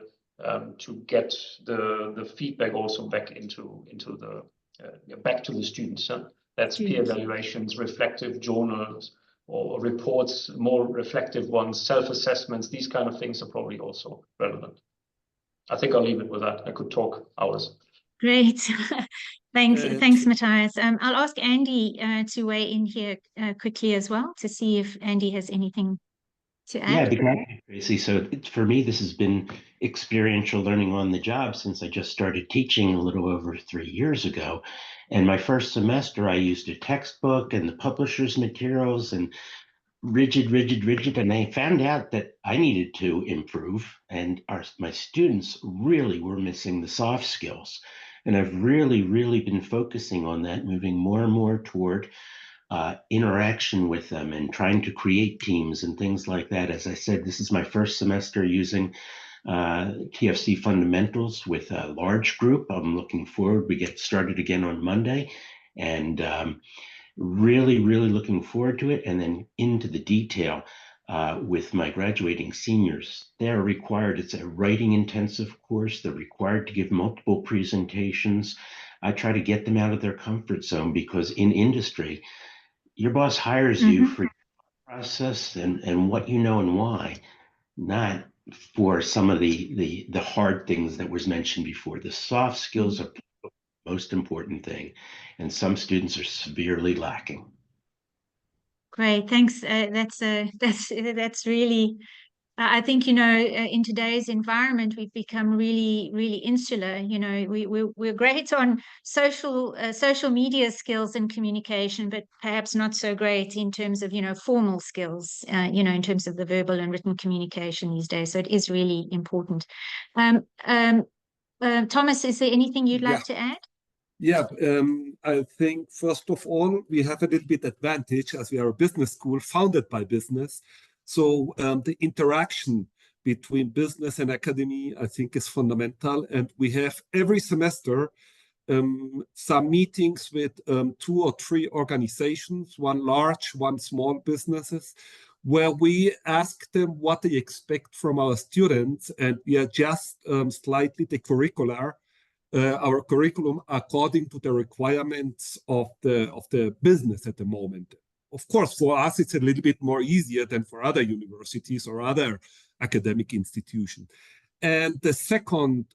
to get the feedback also back into the back to the students. That's peer evaluations, reflective journals, or reports, more reflective ones, self-assessments. These kind of things are probably also relevant. I think I'll leave it with that. I could talk hours. Great. Thanks, Matthias. I'll ask Andy to weigh in here quickly as well to see if Andy has anything to add. Yeah, I'd be glad to, Tracy. So for me, this has been experiential learning on the job since I just started teaching a little over 3 years ago. And my first semester, I used a textbook and the publisher's materials and rigid. And I found out that I needed to improve, and my students really were missing the soft skills. And I've really been focusing on that, moving more and more toward interaction with them and trying to create teams and things like that. As I said, this is my first semester using TFC fundamentals with a large group. I'm looking forward. We get started again on Monday, and really looking forward to it. And then into the detail with my graduating seniors. They're required, it's a writing intensive course. They're required to give multiple presentations. I try to get them out of their comfort zone, because in industry, your boss hires you for your process and what you know and why, not for some of the hard things that was mentioned before. The soft skills are most important thing. And some students are severely lacking. Great, thanks. That's really. I think, you know, in today's environment, we've become really, really insular. You know, we're great on social media skills and communication, but perhaps not so great in terms of, you know, formal skills, you know, in terms of the verbal and written communication these days. So it is really important. Thomas, is there anything you'd like to add? Yeah, I think first of all, we have a little bit advantage as we are a business school founded by business. So the interaction between business and academy, I think, is fundamental. And we have every semester some meetings with 2 or 3 organizations, one large, one small businesses, where we ask them what they expect from our students, and we adjust slightly the our curriculum according to the requirements of the business at the moment. Of course, for us, it's a little bit more easier than for other universities or other academic institutions. And the second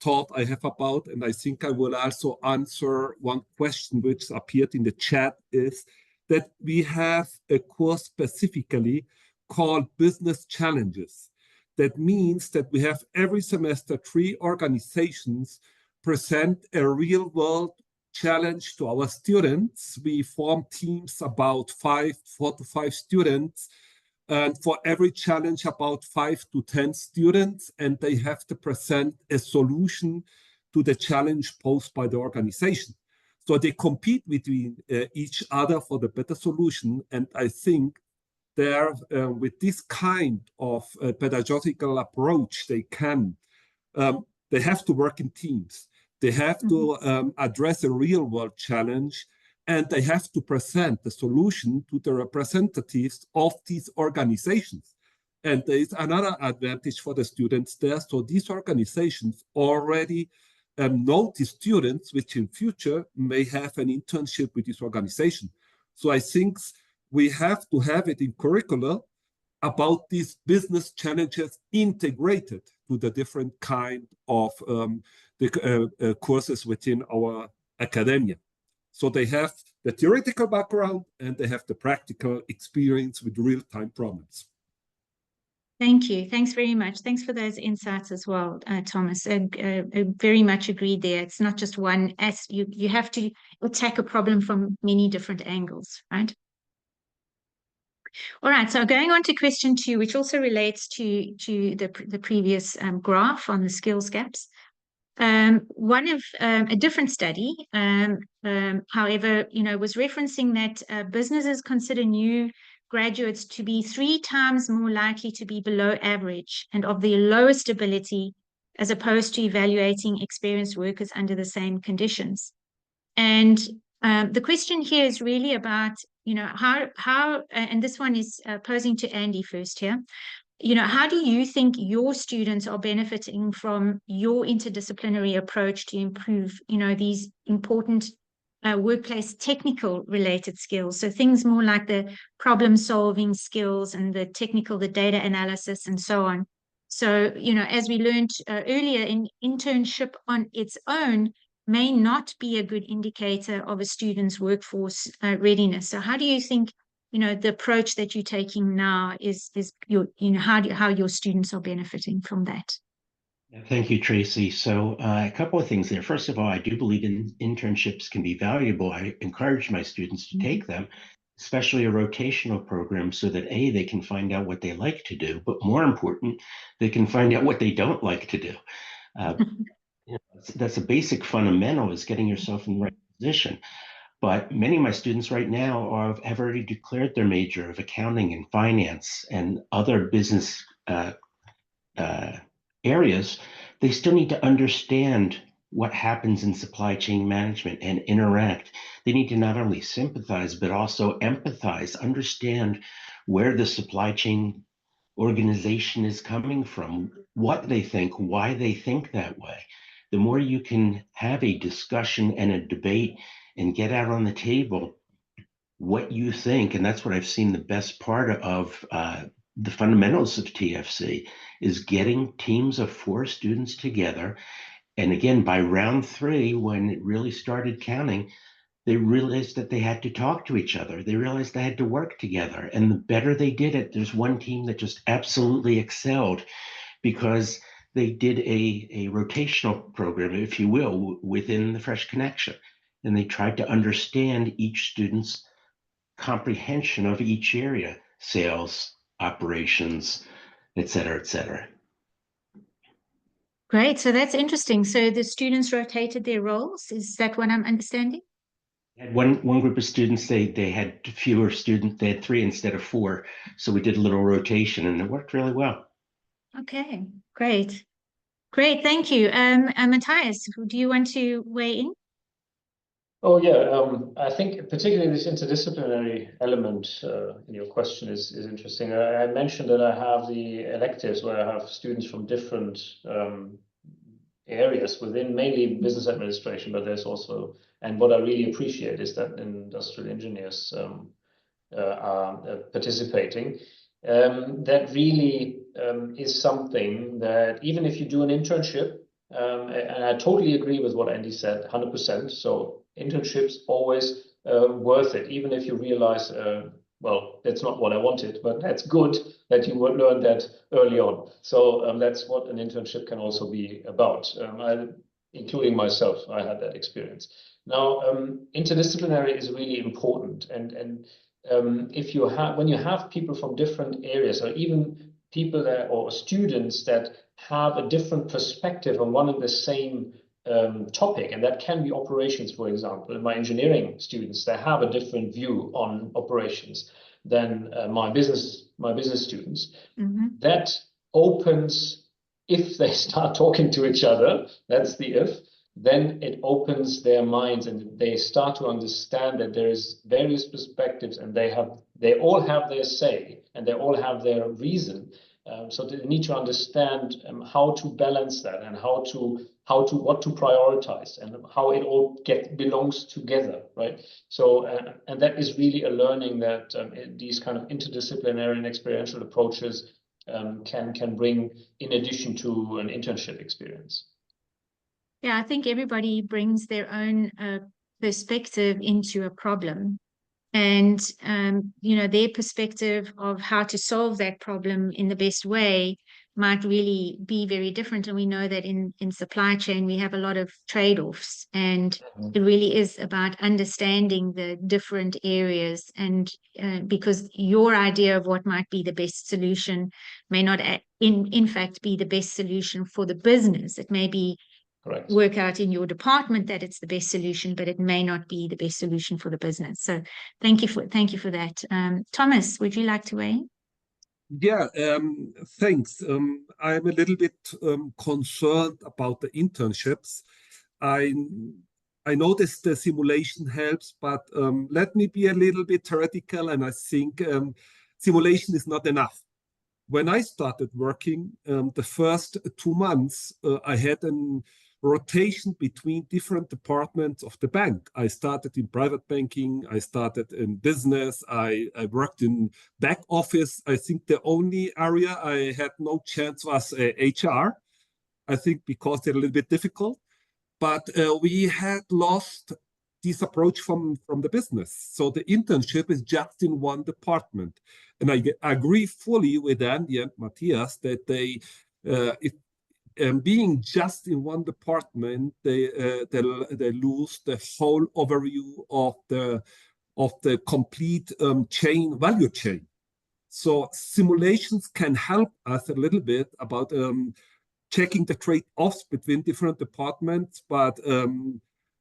thought I have about, and I think I will also answer one question which appeared in the chat, is that we have a course specifically called Business Challenges. That means that we have every semester 3 organizations present a real world challenge to our students. We form teams about 4 to 5 students, and for every challenge about 5 to 10 students, and they have to present a solution to the challenge posed by the organization. So they compete between each other for the better solution, and I think there, with this kind of pedagogical approach, they have to work in teams. They have to address a real-world challenge, and they have to present the solution to the representatives of these organizations. And there is another advantage for the students there. So these organizations already know the students, which in future may have an internship with this organization. So I think we have to have it in curricula about these business challenges integrated to the different kind of courses within our academia. So they have the theoretical background and they have the practical experience with real-time problems. Thank you. Thanks very much. Thanks for those insights as well, Thomas. Very much agreed there. It's not just one. You have to attack a problem from many different angles, right? All right, so going on to question 2, which also relates to the previous graph on the skills gaps. One of a different study, however, you know, was referencing that businesses consider new graduates to be 3 times more likely to be below average and of the lowest ability, as opposed to evaluating experienced workers under the same conditions. And the question here is really about, you know, how and this one is posing to Andy first here. You know, how do you think your students are benefiting from your interdisciplinary approach to improve, you know, these important workplace technical related skills? So things more like the problem solving skills and the technical, the data analysis and so on. So, you know, as we learned earlier, in internship on its own may not be a good indicator of a student's workforce readiness. So how do you think, you know, the approach that you're taking now is your, you know, how your students are benefiting from that? Thank you, Tracy. So a couple of things there. First of all, I do believe internships can be valuable. I encourage my students to take them, especially a rotational program, so that A, they can find out what they like to do, but more important, they can find out what they don't like to do. You know, that's a basic fundamental, is getting yourself in the right position. But many of my students right now have already declared their major of accounting and finance and other business areas. They still need to understand what happens in supply chain management and interact. They need to not only sympathize, but also empathize, understand where the supply chain organization is coming from, what they think, why they think that way. The more you can have a discussion and a debate and get out on the table what you think, and that's what I've seen the best part of the fundamentals of TFC, is getting teams of 4 students together And again, by round 3, when it really started counting, they realized that they had to talk to each other. They realized they had to work together. And the better they did it, there's one team that just absolutely excelled because they did a rotational program, if you will, within the Fresh Connection. And they tried to understand each student's comprehension of each area, sales, operations, et cetera, et cetera. Great. So that's interesting. So the students rotated their roles. Is that what I'm understanding? Had one group of students, they had fewer students, they had 3 instead of 4. So we did a little rotation and it worked really well. Okay, great. Great, thank you. Matthias, do you want to weigh in? Oh yeah, I think particularly this interdisciplinary element in your question is interesting. I mentioned that I have the electives where I have students from different areas within mainly business administration, but there's also, and what I really appreciate is that industrial engineers are participating. That really is something that even if you do an internship, and I totally agree with what Andy said, 100%. So internships always worth it, even if you realize, well, that's not what I wanted, but that's good that you would learn that early on. So that's what an internship can also be about. Including myself, I had that experience. Now, interdisciplinary is really important, and if you have, when you have people from different areas, or even people that, or students that have a different perspective on one and the same topic, and that can be operations, for example. My engineering students, they have a different view on operations than my business students. Mm-hmm. That opens, if they start talking to each other, that's the if, then it opens their minds and they start to understand that there is various perspectives and they all have their say and they all have their reason. So they need to understand how to balance that and what to prioritize and how it all belongs together, right? So and that is really a learning that these kind of interdisciplinary and experiential approaches can bring in addition to an internship experience. Yeah, I think everybody brings their own perspective into a problem. And, their perspective of how to solve that problem in the best way might really be very different. And we know that in supply chain, we have a lot of trade-offs. And it really is about understanding the different areas. And because your idea of what might be the best solution may not, in fact, be the best solution for the business. It may be Correct. Work out in your department that it's the best solution, but it may not be the best solution for the business. So thank you for that. Thomas, would you like to weigh in? Yeah, thanks. I'm a little bit concerned about the internships. I noticed the simulation helps, but let me be a little bit theoretical, and I think simulation is not enough. When I started working, the first 2 months, I had an rotation between different departments of the bank. I started in private banking, I started in business, I worked in back office. I think the only area I had no chance was HR, I think because they're a little bit difficult. But we had lost this approach from the business. So the internship is just in one department. And I agree fully with Andy and Matthias that being just in one department, they lose the whole overview of the complete value chain. So simulations can help us a little bit about checking the trade-offs between different departments, but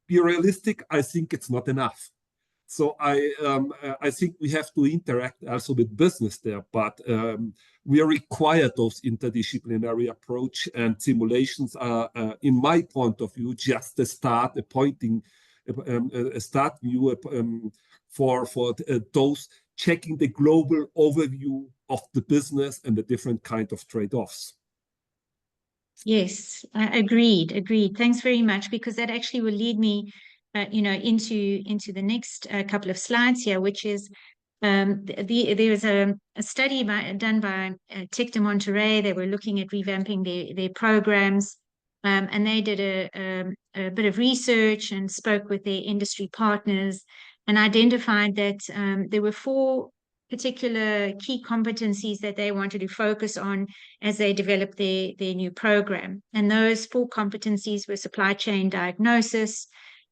be realistic, I think it's not enough. So I think we have to interact also with business there, but we require those interdisciplinary approach, and simulations are, in my point of view, just a start, a start view for those checking the global overview of the business and the different kind of trade-offs. Yes, agreed. Thanks very much, because that actually will lead me into the next couple of slides here, which is there was a study done by Tech de Monterrey. They were looking at revamping their programs, And they did a bit of research and spoke with their industry partners and identified that there were 4 particular key competencies that they wanted to focus on as they developed their new program. And those 4 competencies were supply chain diagnosis,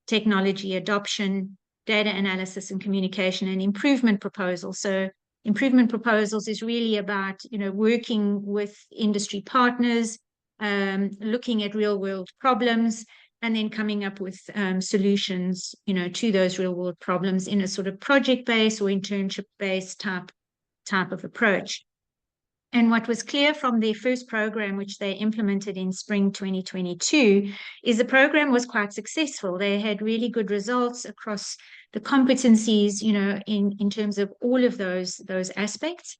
technology adoption, data analysis and communication, and improvement proposals. So improvement proposals is really about, working with industry partners, looking at real world problems, and then coming up with solutions, to those real world problems in a sort of project-based or internship-based type of approach. And what was clear from their first program, which they implemented in spring 2022, is the program was quite successful. They had really good results across the competencies, in terms of all of those aspects.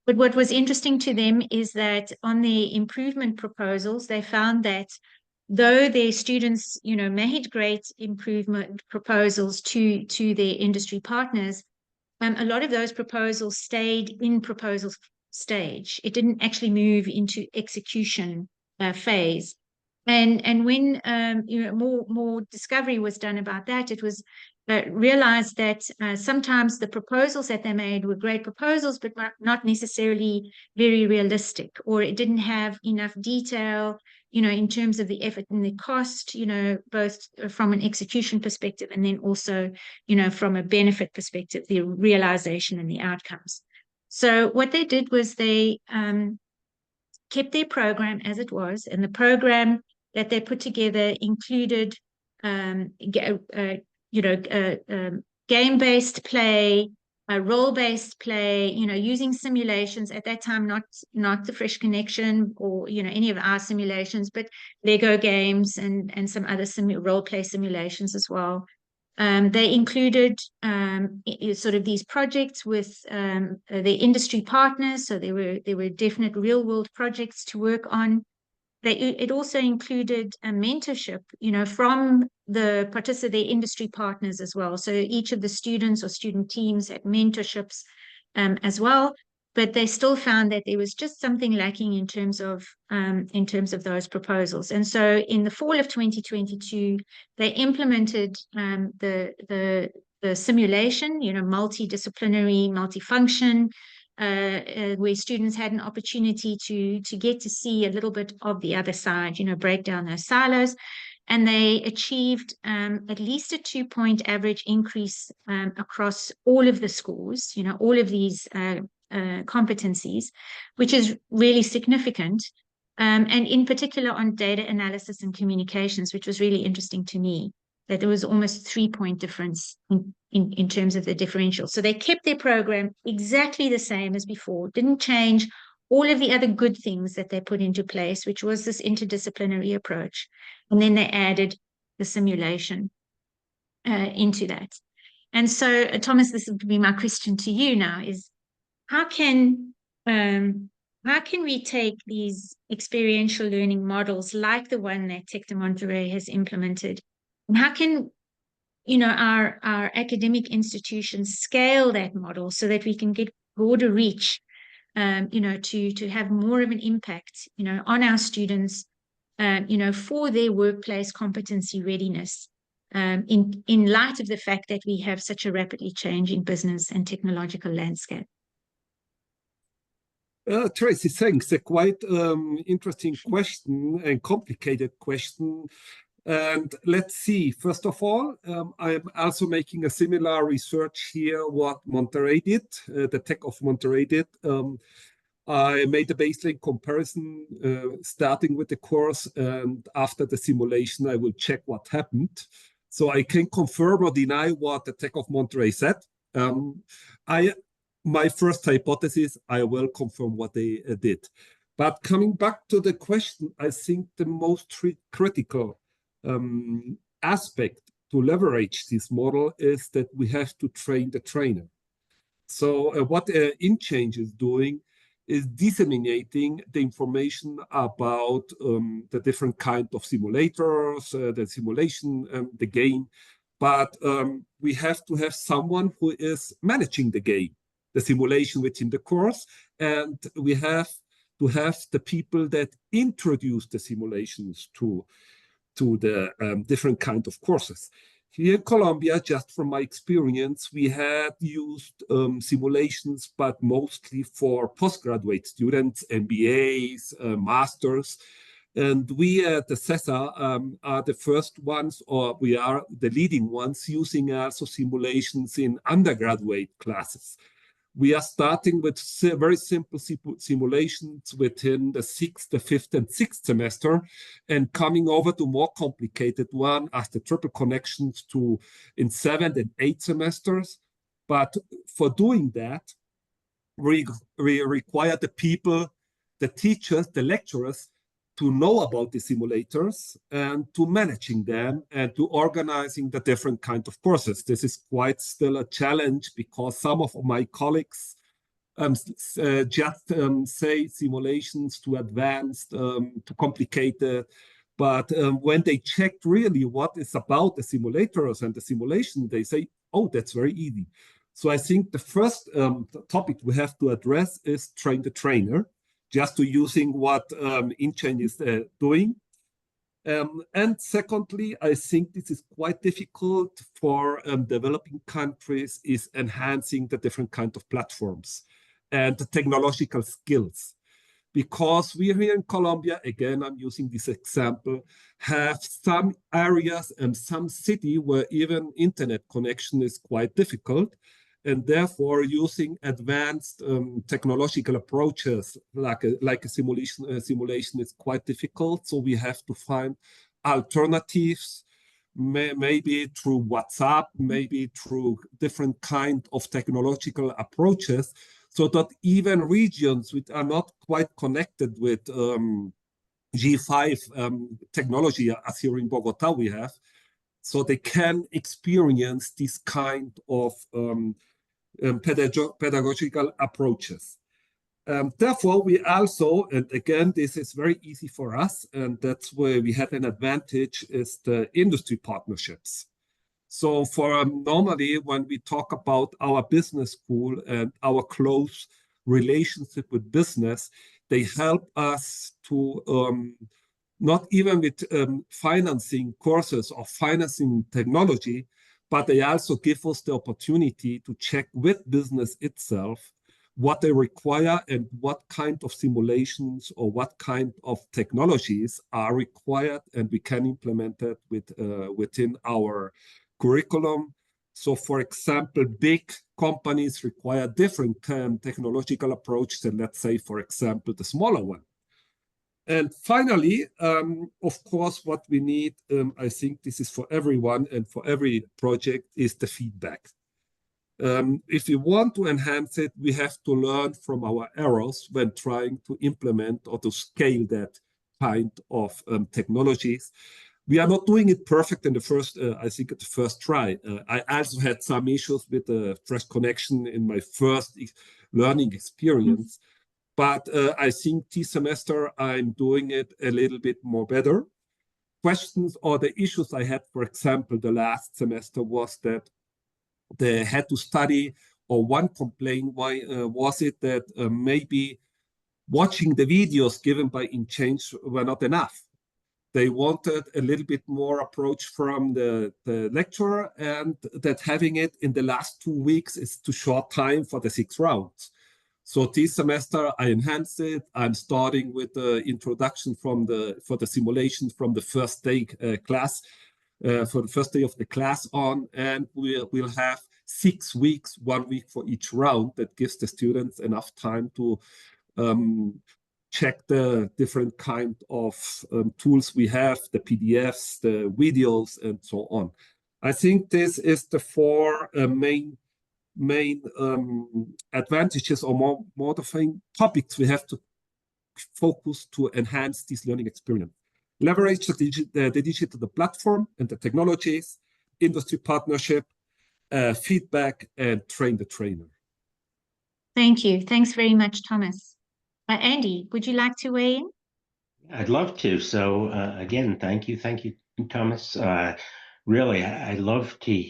But what was interesting to them is that on the improvement proposals, they found that though their students, made great improvement proposals to their industry partners, a lot of those proposals stayed in proposal stage. It didn't actually move into execution phase. And when more discovery was done about that, it was realized that sometimes the proposals that they made were great proposals, but not necessarily very realistic, or it didn't have enough detail, in terms of the effort and the cost, both from an execution perspective and then also, from a benefit perspective, the realization and the outcomes. So what they did was they kept their program as it was, and the program that they put together included game-based play, role-based play, using simulations at that time, not the Fresh Connection or, any of our simulations, but Lego games and some other role-play simulations as well. They included sort of these projects with the industry partners, so there were definite real-world projects to work on. It also included a mentorship, from the industry partners as well. So each of the students or student teams had mentorships as well, but they still found that there was just something lacking in terms of those proposals. And so in the fall of 2022, they implemented the simulation, multidisciplinary, multifunction, where students had an opportunity to get to see a little bit of the other side, break down those silos. And they achieved at least a 2-point average increase across all of the scores, all of these competencies, which is really significant. And in particular on data analysis and communications, which was really interesting to me, that there was almost 3-point difference in terms of the differential. So they kept their program exactly the same as before, didn't change all of the other good things that they put into place, which was this interdisciplinary approach. And then they added the simulation into that. And so, Thomas, this would be my question to you now, is how can we take these experiential learning models like the one that Tec de Monterrey has implemented, and how can our academic institutions scale that model so that we can get broader reach, to have more of an impact, on our students, for their workplace competency readiness, in light of the fact that we have such a rapidly changing business and technological landscape? Tracy, thanks. A quite interesting question and complicated question. And let's see, first of all, I'm also making a similar research here, what Monterrey did, the Tec of Monterrey did. I made a baseline comparison starting with the course, and after the simulation, I will check what happened. So I can confirm or deny what the Tec of Monterrey said. My first hypothesis, I will confirm what they did. But coming back to the question, I think the most critical aspect to leverage this model is that we have to train the trainer. So what InChange is doing is disseminating the information about the different kind of simulators, the simulation, the game. But we have to have someone who is managing the game, the simulation within the course. And we have to have the people that introduce the simulations to the different kind of courses. Here in Colombia, just from my experience, we had used simulations, but mostly for postgraduate students, MBAs, masters. And we at the CESA are the first ones, or we are the leading ones, using also simulations in undergraduate classes. We are starting with very simple simulations within the 6th, the 5th, and 6th semester, and coming over to more complicated one as the triple connections to in 7th and 8th semesters. But for doing that, we require the people, the teachers, the lecturers, to know about the simulators and to managing them and to organizing the different kind of courses. This is quite still a challenge because some of my colleagues just say simulations too advanced, too complicated. But when they checked really what is about the simulators and the simulation, they say, oh, that's very easy. So I think the first topic we have to address is train the trainer, just to using what InChain is doing. And secondly, I think this is quite difficult for developing countries, is enhancing the different kind of platforms and the technological skills. Because we here in Colombia, again, I'm using this example, have some areas and some city where even internet connection is quite difficult. And therefore, using advanced technological approaches like a simulation is quite difficult. So we have to find alternatives, maybe through WhatsApp, maybe through different kind of technological approaches, so that even regions which are not quite connected with G5 technology, as here in Bogota we have, so they can experience this kind of pedagogical approaches. Therefore, we also, and again, this is very easy for us, and that's where we have an advantage, is the industry partnerships. So for normally, when we talk about our business school and our close relationship with business, they help us to not even with financing courses or financing technology, but they also give us the opportunity to check with business itself what they require and what kind of simulations or what kind of technologies are required, and we can implement it within our curriculum. So for example, big companies require different technological approach than, let's say, for example, the smaller one. And finally, of course, what we need, I think this is for everyone and for every project, is the feedback. If we want to enhance it, we have to learn from our errors when trying to implement or to scale that kind of technologies. We are not doing it perfect in the first, I think, at the first try. I also had some issues with the fresh connection in my first learning experience. But I think this semester I'm doing it a little bit more better. Questions or the issues I had, for example, the last semester was that they had to study, or one complaint was it that maybe watching the videos given by InChain were not enough. They wanted a little bit more approach from the lecturer, and that having it in the last 2 weeks is too short time for the 6 rounds. So this semester I enhanced it. I'm starting with the introduction for the simulation from the first day class, for the first day of the class on, and we'll have 6 weeks, 1 week for each round. That gives the students enough time to check the different kind of tools we have, the PDFs, the videos, and so on. I think this is the 4 main advantages or more defined topics we have to focus to enhance this learning experience. Leverage the digital platform and the technologies, industry partnership, feedback, and train the trainer. Thank you. Thanks very much, Thomas. Andy, would you like to weigh in? I'd love to. So again, thank you, Thomas. Really, I'd love to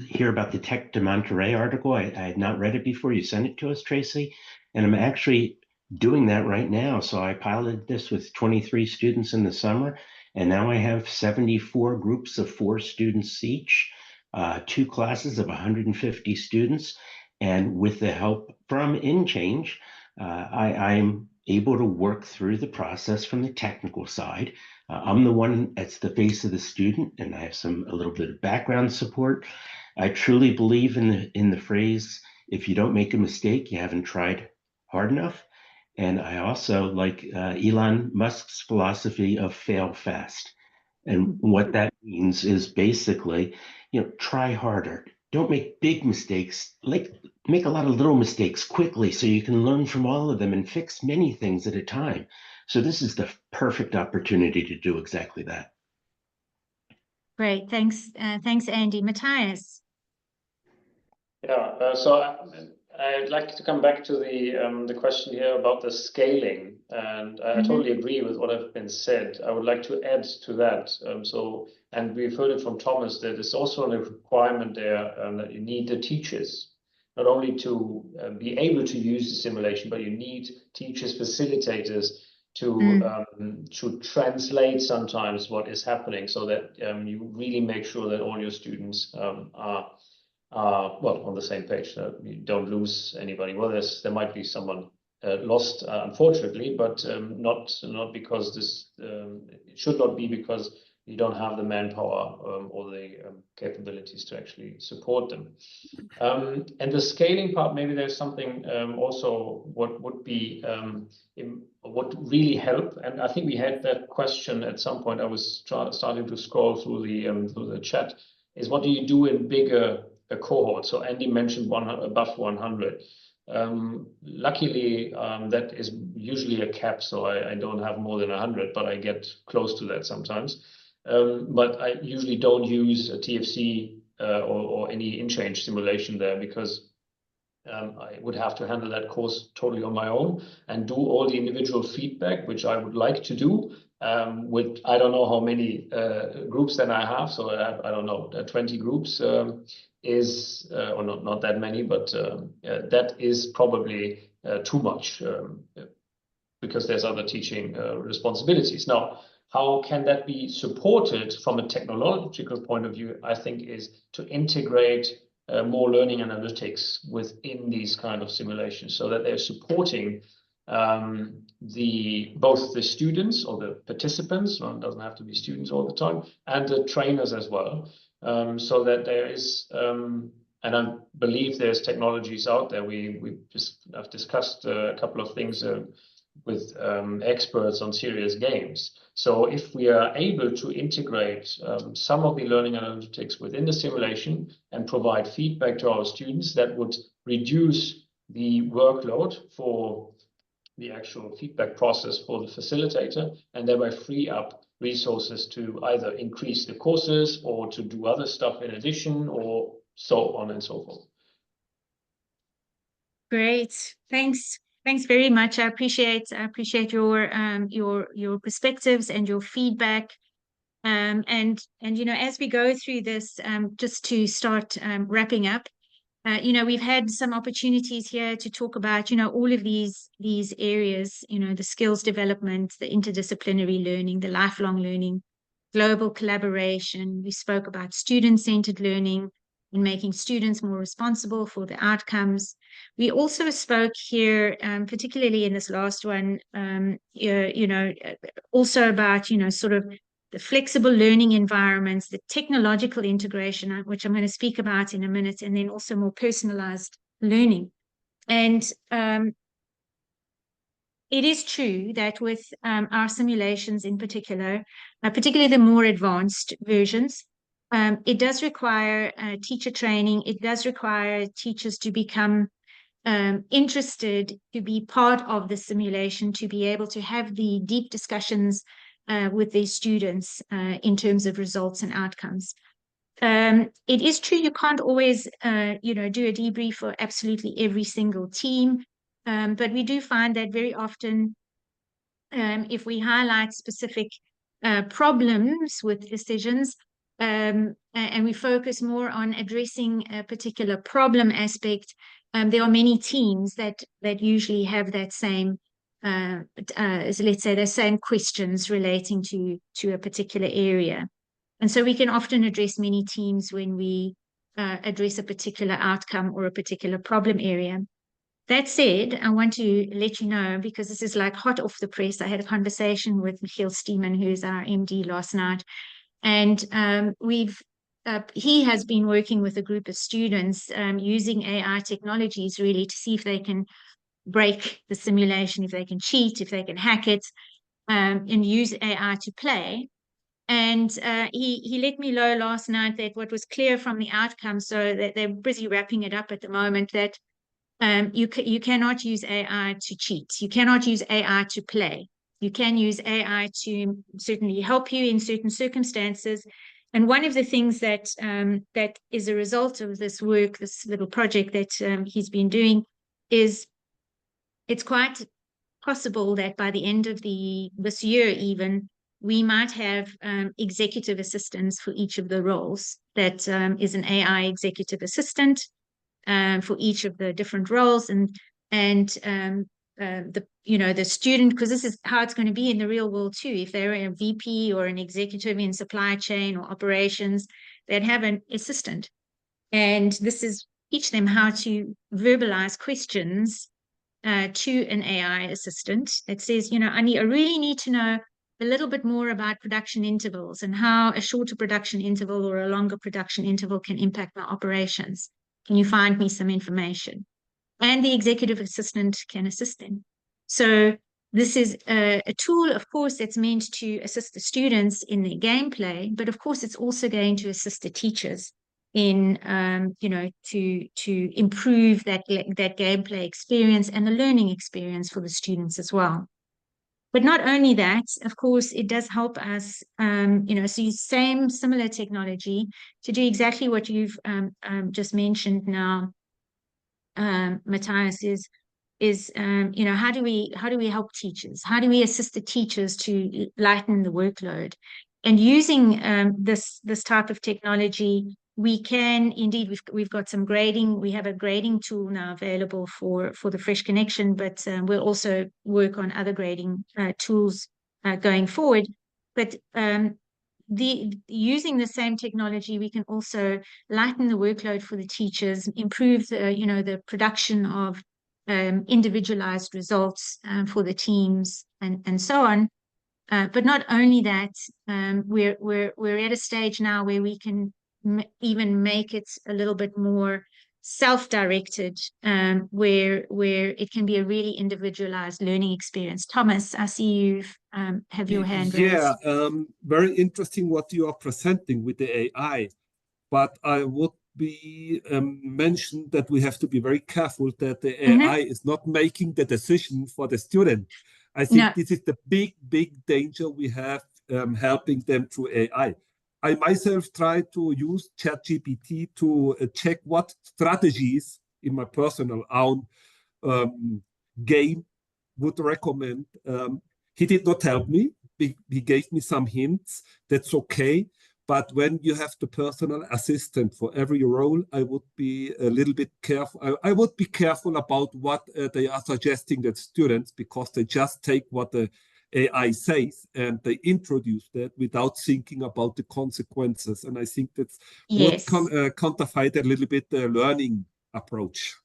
hear about the Tech de Monterrey article. I had not read it before. You sent it to us, Tracy, and I'm actually doing that right now. So I piloted this with 23 students in the summer, and now I have 74 groups of 4 students each, 2 classes of 150 students. And with the help from InChange, I'm able to work through the process from the technical side. I'm the one that's the face of the student, and I have a little bit of background support. I truly believe in the phrase, if you don't make a mistake, you haven't tried hard enough. And I also like Elon Musk's philosophy of fail fast. And what that means is basically, try harder. Don't make big mistakes. Make a lot of little mistakes quickly so you can learn from all of them and fix many things at a time. So this is the perfect opportunity to do exactly that. Great. Thanks. Thanks, Andy. Matthias. Yeah, I'd like to come back to the question here about the scaling, and I totally agree with what have been said. I would like to add to that. And we've heard it from Thomas that it's also a requirement there that you need the teachers, not only to be able to use the simulation, but you need teachers, facilitators to translate sometimes what is happening, so that you really make sure that all your students are well on the same page. You don't lose anybody. Well, there might be someone lost, unfortunately, but not because this. It should not be because you don't have the manpower or the capabilities to actually support them. And the scaling part, maybe there's something also what would be what really help. And I think we had that question at some point. I was starting to scroll through the chat. Is what do you do in bigger cohort? So Andy mentioned above 100. Luckily, that is usually a cap, so I don't have more than 100, but I get close to that sometimes. But I usually don't use a TFC or any InChange simulation there, because I would have to handle that course totally on my own and do all the individual feedback, which I would like to do with I don't know how many groups that I have. So I don't know, 20 groups is or not that many, but that is probably too much because there's other teaching responsibilities. Now, how can that be supported from a technological point of view? I think is to integrate more learning analytics within these kind of simulations, so that they're supporting both the students or the participants, well, it doesn't have to be students all the time, and the trainers as well, so that there is, and I believe there's technologies out there. I've discussed a couple of things with experts on serious games. So if we are able to integrate some of the learning analytics within the simulation and provide feedback to our students, that would reduce the workload for the actual feedback process for the facilitator, and thereby free up resources to either increase the courses or to do other stuff in addition, or so on and so forth. Great. Thanks. Thanks very much. I appreciate your perspectives and your feedback. And as we go through this, just to start wrapping up, we've had some opportunities here to talk about all of these areas, the skills development, the interdisciplinary learning, the lifelong learning, global collaboration. We spoke about student-centered learning and making students more responsible for the outcomes. We also spoke here, particularly in this last one, also about, sort of the flexible learning environments, the technological integration, which I'm going to speak about in a minute, and then also more personalized learning. And it is true that with our simulations in particular, particularly the more advanced versions, it does require teacher training. It does require teachers to become interested, to be part of the simulation, to be able to have the deep discussions with their students in terms of results and outcomes. It is true you can't always, do a debrief for absolutely every single team, but we do find that very often, if we highlight specific problems with decisions, and we focus more on addressing a particular problem aspect, there are many teams that usually have that same let's say, the same questions relating to a particular area. And so we can often address many teams when we address a particular outcome or a particular problem area. That said, I want to let you know, because this is like hot off the press. I had a conversation with Michiel Steeman, who's our MD, last night, and he has been working with a group of students using AI technologies really to see if they can break the simulation, if they can cheat, if they can hack it, and use AI to play. And he let me know last night that what was clear from the outcome, so that they're busy wrapping it up at the moment, that you cannot use AI to cheat. You cannot use AI to play. You can use AI to certainly help you in certain circumstances. And one of the things that that is a result of this work, this little project that he's been doing, is it's quite possible that by the end of this year even, we might have executive assistants for each of the roles. That is an AI executive assistant for each of the different roles, and the student, because this is how it's going to be in the real world too. If they're a VP or an executive in supply chain or operations, they'd have an assistant, and this is teach them how to verbalize questions to an AI assistant that says, I really need to know a little bit more about production intervals and how a shorter production interval or a longer production interval can impact my operations. Can you find me some information? And the executive assistant can assist them. So this is a tool, of course, that's meant to assist the students in their gameplay, but of course, it's also going to assist the teachers in, to improve that gameplay experience and the learning experience for the students as well. But not only that, of course, it does help us, so use similar technology to do exactly what you've just mentioned now, Matthias, is how do we help teachers? How do we assist the teachers to lighten the workload? And using this type of technology, we can indeed, we've got some grading. We have a grading tool now available for the Fresh Connection, but we'll also work on other grading tools going forward. But using the same technology, we can also lighten the workload for the teachers, improve the production of individualized results for the teams, and so on. But not only that, we're at a stage now where we can even make it a little bit more self-directed, where it can be a really individualized learning experience. Thomas, I see you have your hand raised. Yeah, very interesting what you are presenting with the AI, but I would be mentioned that we have to be very careful that the AI is not making the decision for the student. I think this is the big danger we have helping them through AI. I myself try to use ChatGPT to check what strategies in my personal own game would recommend. He did not help me. He gave me some hints. That's okay. But when you have the personal assistant for every role, I would be a little bit careful. I would be careful about what they are suggesting to students, because they just take what the AI says and they introduce that without thinking about the consequences. And I think that's what counterfeit a little bit the learning approach.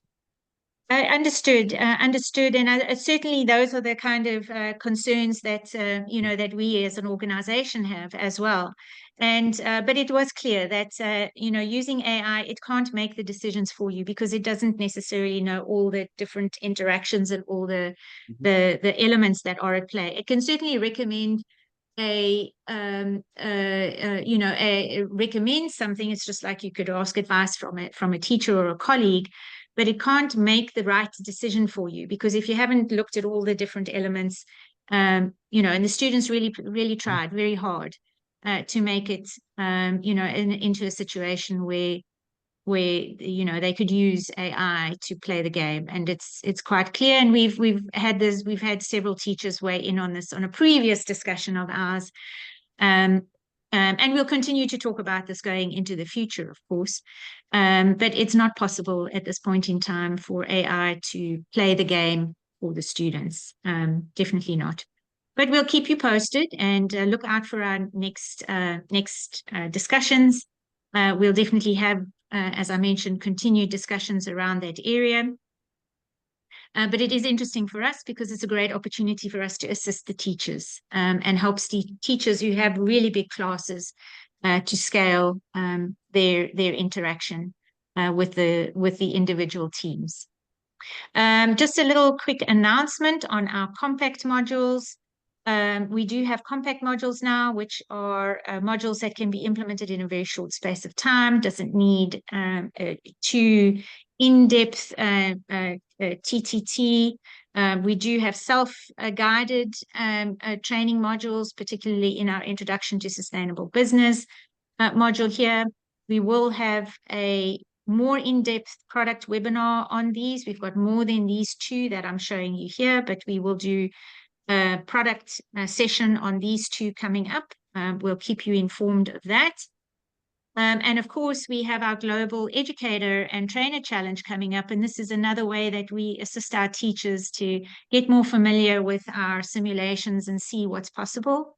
Understood. And certainly those are the kind of concerns that that we as an organization have as well. And but it was clear that using AI, it can't make the decisions for you, because it doesn't necessarily know all the different interactions and all the elements that are at play. It can certainly recommend recommend something. It's just like you could ask advice from a teacher or a colleague, but it can't make the right decision for you, because if you haven't looked at all the different elements, and the students really tried very hard to make it, into a situation where they could use AI to play the game. And it's quite clear. And we've had several teachers weigh in on this on a previous discussion of ours. And we'll continue to talk about this going into the future, of course. But it's not possible at this point in time for AI to play the game the students. Definitely not. But we'll keep you posted, and look out for our next discussions. We'll definitely have, as I mentioned, continued discussions around that area. But it is interesting for us because it's a great opportunity for us to assist the teachers and help teachers who have really big classes to scale their interaction with the individual teams. Just a little quick announcement on our compact modules. We do have compact modules now, which are modules that can be implemented in a very short space of time. Doesn't need too in-depth TTT. We do have self-guided training modules, particularly in our Introduction to Sustainable Business module here. We will have a more in-depth product webinar on these. We've got more than these two that I'm showing you here, but we will do a product session on these two coming up. We'll keep you informed of that. And of course, we have our Global Educator and Trainer Challenge coming up. And this is another way that we assist our teachers to get more familiar with our simulations and see what's possible.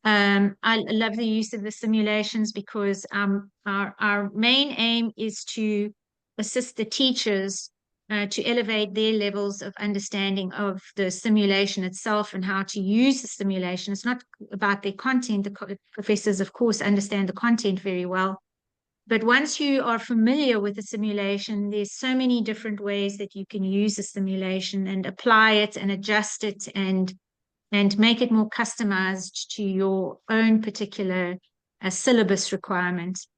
I love the use of the simulations because our main aim is to assist the teachers to elevate their levels of understanding of the simulation itself and how to use the simulation. It's not about their content. The professors, of course, understand the content very well. But once you are familiar with the simulation, there's so many different ways that you can use the simulation and apply it and adjust it and make it more customized to your own particular syllabus requirements.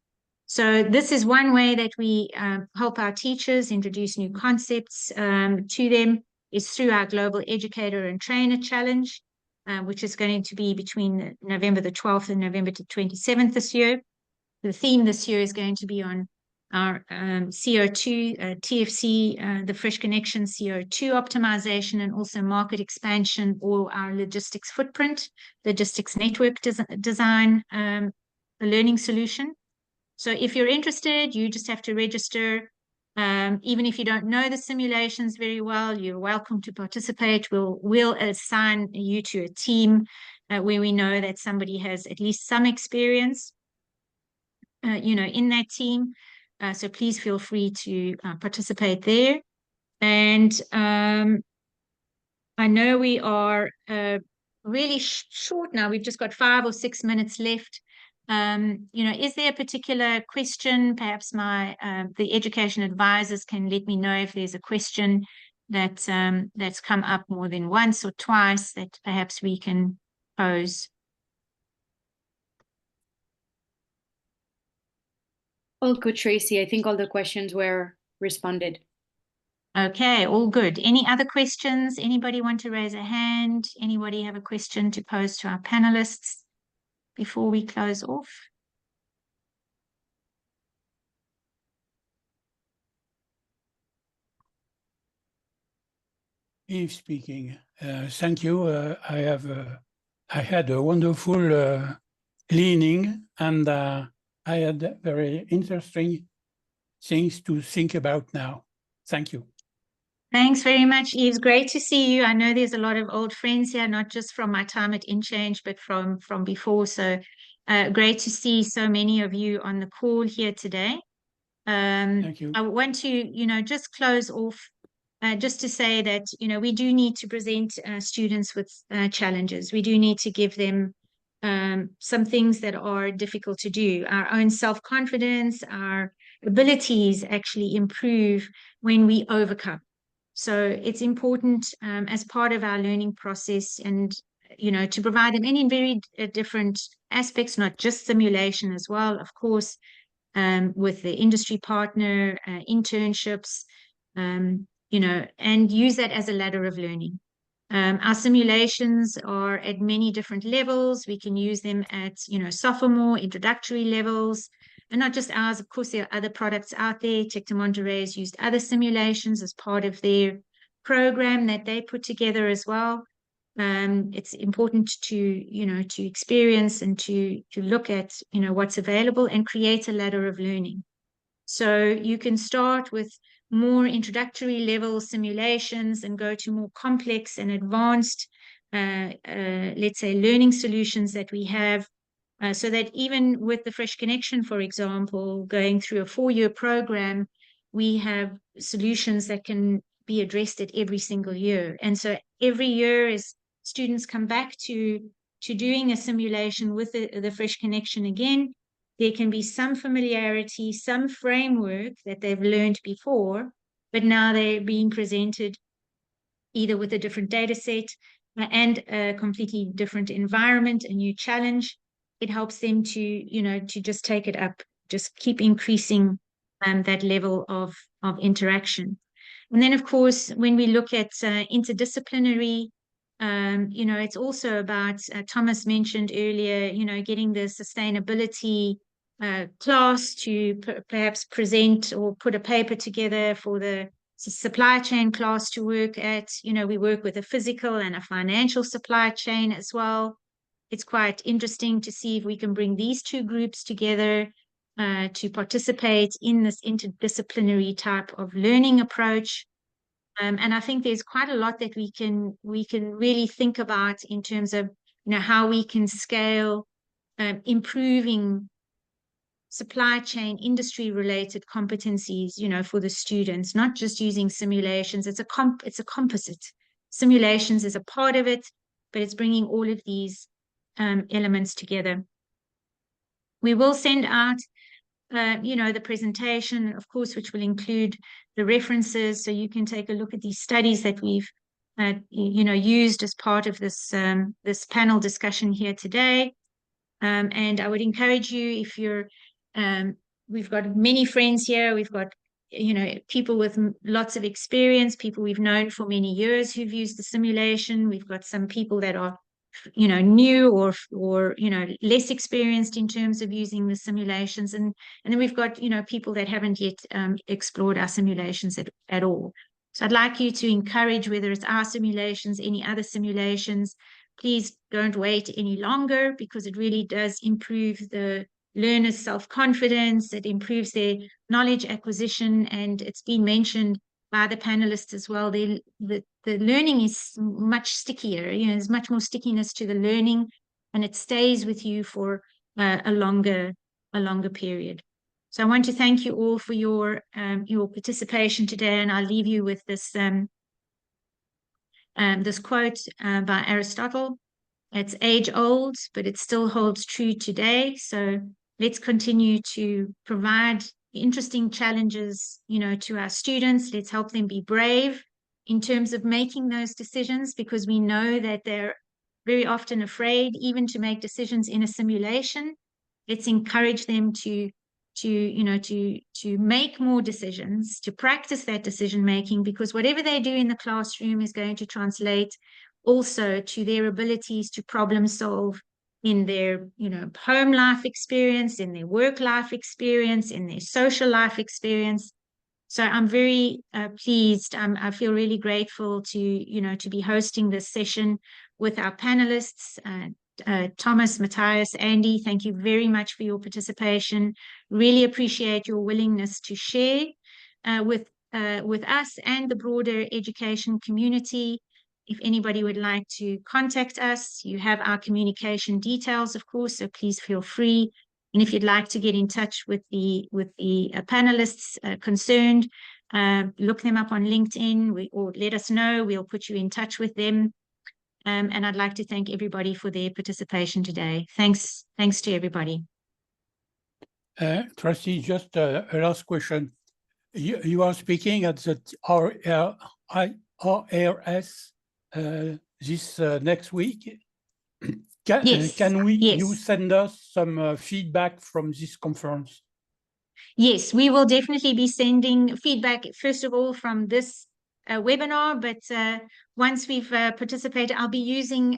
So this is one way that we help our teachers introduce new concepts to them, is through our Global Educator and Trainer Challenge, which is going to be between November the 12th and November the 27th this year. The theme this year is going to be on our CO2, TFC, the Fresh Connection CO2 optimization, and also market expansion, or our logistics footprint, logistics network design, a learning solution. So if you're interested, you just have to register. Even if you don't know the simulations very well, you're welcome to participate. We'll assign you to a team where we know that somebody has at least some experience, in that team. So please feel free to participate there. And I know we are really short now. We've just got 5 or 6 minutes left. Is there a particular question? Perhaps the education advisors can let me know if there's a question that's come up more than once or twice that perhaps we can pose. All good, Tracy. I think all the questions were responded. Okay, all good. Any other questions? Anybody want to raise a hand? Anybody have a question to pose to our panelists before we close off? Yves speaking. Thank you. I had a wonderful learning, and I had very interesting things to think about now. Thank you. Thanks very much, Yves. Great to see you. I know there's a lot of old friends here, not just from my time at InChange, but from before. So great to see so many of you on the call here today. Thank you. I want to, just close off just to say that, we do need to present students with challenges. We do need to give them some things that are difficult to do. Our own self-confidence, our abilities actually improve when we overcome. So it's important as part of our learning process and, to provide them in very different aspects, not just simulation as well, of course, with the industry partner, internships, and use that as a ladder of learning. Our simulations are at many different levels. We can use them at, sophomore, introductory levels, and not just ours. Of course, there are other products out there. Tech de Monterey has used other simulations as part of their program that they put together as well. It's important to experience and to look at, what's available and create a ladder of learning. So you can start with more introductory level simulations and go to more complex and advanced, let's say, learning solutions that we have, so that even with the Fresh Connection, for example, going through a 4-year program, we have solutions that can be addressed at every single year. And so every year, as students come back to doing a simulation with the Fresh Connection again, there can be some familiarity, some framework that they've learned before, but now they're being presented either with a different data set and a completely different environment, a new challenge. It helps them to just take it up, just keep increasing that level of interaction. And then, of course, when we look at interdisciplinary, it's also about, Thomas mentioned earlier, getting the sustainability class to perhaps present or put a paper together for the supply chain class to work at. We work with a physical and a financial supply chain as well. It's quite interesting to see if we can bring these two groups together to participate in this interdisciplinary type of learning approach. And I think there's quite a lot that we can really think about in terms of how we can scale improving supply chain industry related competencies for the students, not just using simulations. It's a composite. Simulations is a part of it, but it's bringing all of these elements together. We will send out the presentation, of course, which will include the references, so you can take a look at these studies that we've used as part of this this panel discussion here today. And I would encourage you, if you're we've got many friends here, we've got people with lots of experience, people we've known for many years who've used the simulation. We've got some people that are new or less experienced in terms of using the simulations, and then we've got people that haven't yet explored our simulations at all. So I'd like you to encourage, whether it's our simulations, any other simulations, please don't wait any longer, because it really does improve the learners' self-confidence. It improves their knowledge acquisition, and it's been mentioned by the panelists as well. The learning is much stickier. There's much more stickiness to the learning, and it stays with you for a longer period. So I want to thank you all for your participation today, and I'll leave you with this this quote by Aristotle. It's age old, but it still holds true today. So let's continue to provide interesting challenges, to our students. Let's help them be brave in terms of making those decisions, because we know that they're very often afraid even to make decisions in a simulation. Let's encourage them to make more decisions, to practice that decision making, because whatever they do in the classroom is going to translate also to their abilities to problem solve in their home life experience, in their work life experience, in their social life experience. So I'm very pleased. I feel really grateful to be hosting this session with our panelists. Thomas, Matthias, Andy, thank you very much for your participation. Really appreciate your willingness to share with us and the broader education community. If anybody would like to contact us, you have our communication details, of course, so please feel free. And if you'd like to get in touch with the panelists concerned, look them up on LinkedIn or let us know. We'll put you in touch with them. And I'd like to thank everybody for their participation today. Thanks to everybody. Tracy, just a last question. You are speaking at the RRS this next week. Can you send us some feedback from this conference? Yes, we will definitely be sending feedback, first of all, from this webinar, but once we've participated, I'll be using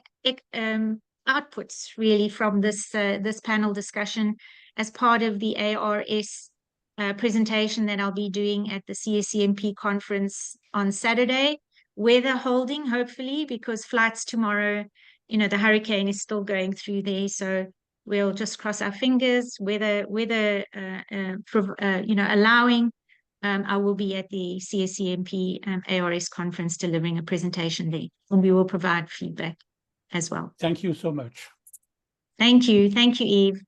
outputs really from this panel discussion as part of the ARS presentation that I'll be doing at the CSCMP conference on Saturday. Weather holding, hopefully, because flights tomorrow, the hurricane is still going through there, so we'll just cross our fingers. Weather allowing, I will be at the CSCMP ARS conference delivering a presentation there, and we will provide feedback as well. Thank you so much. Thank you. Thank you, Eve.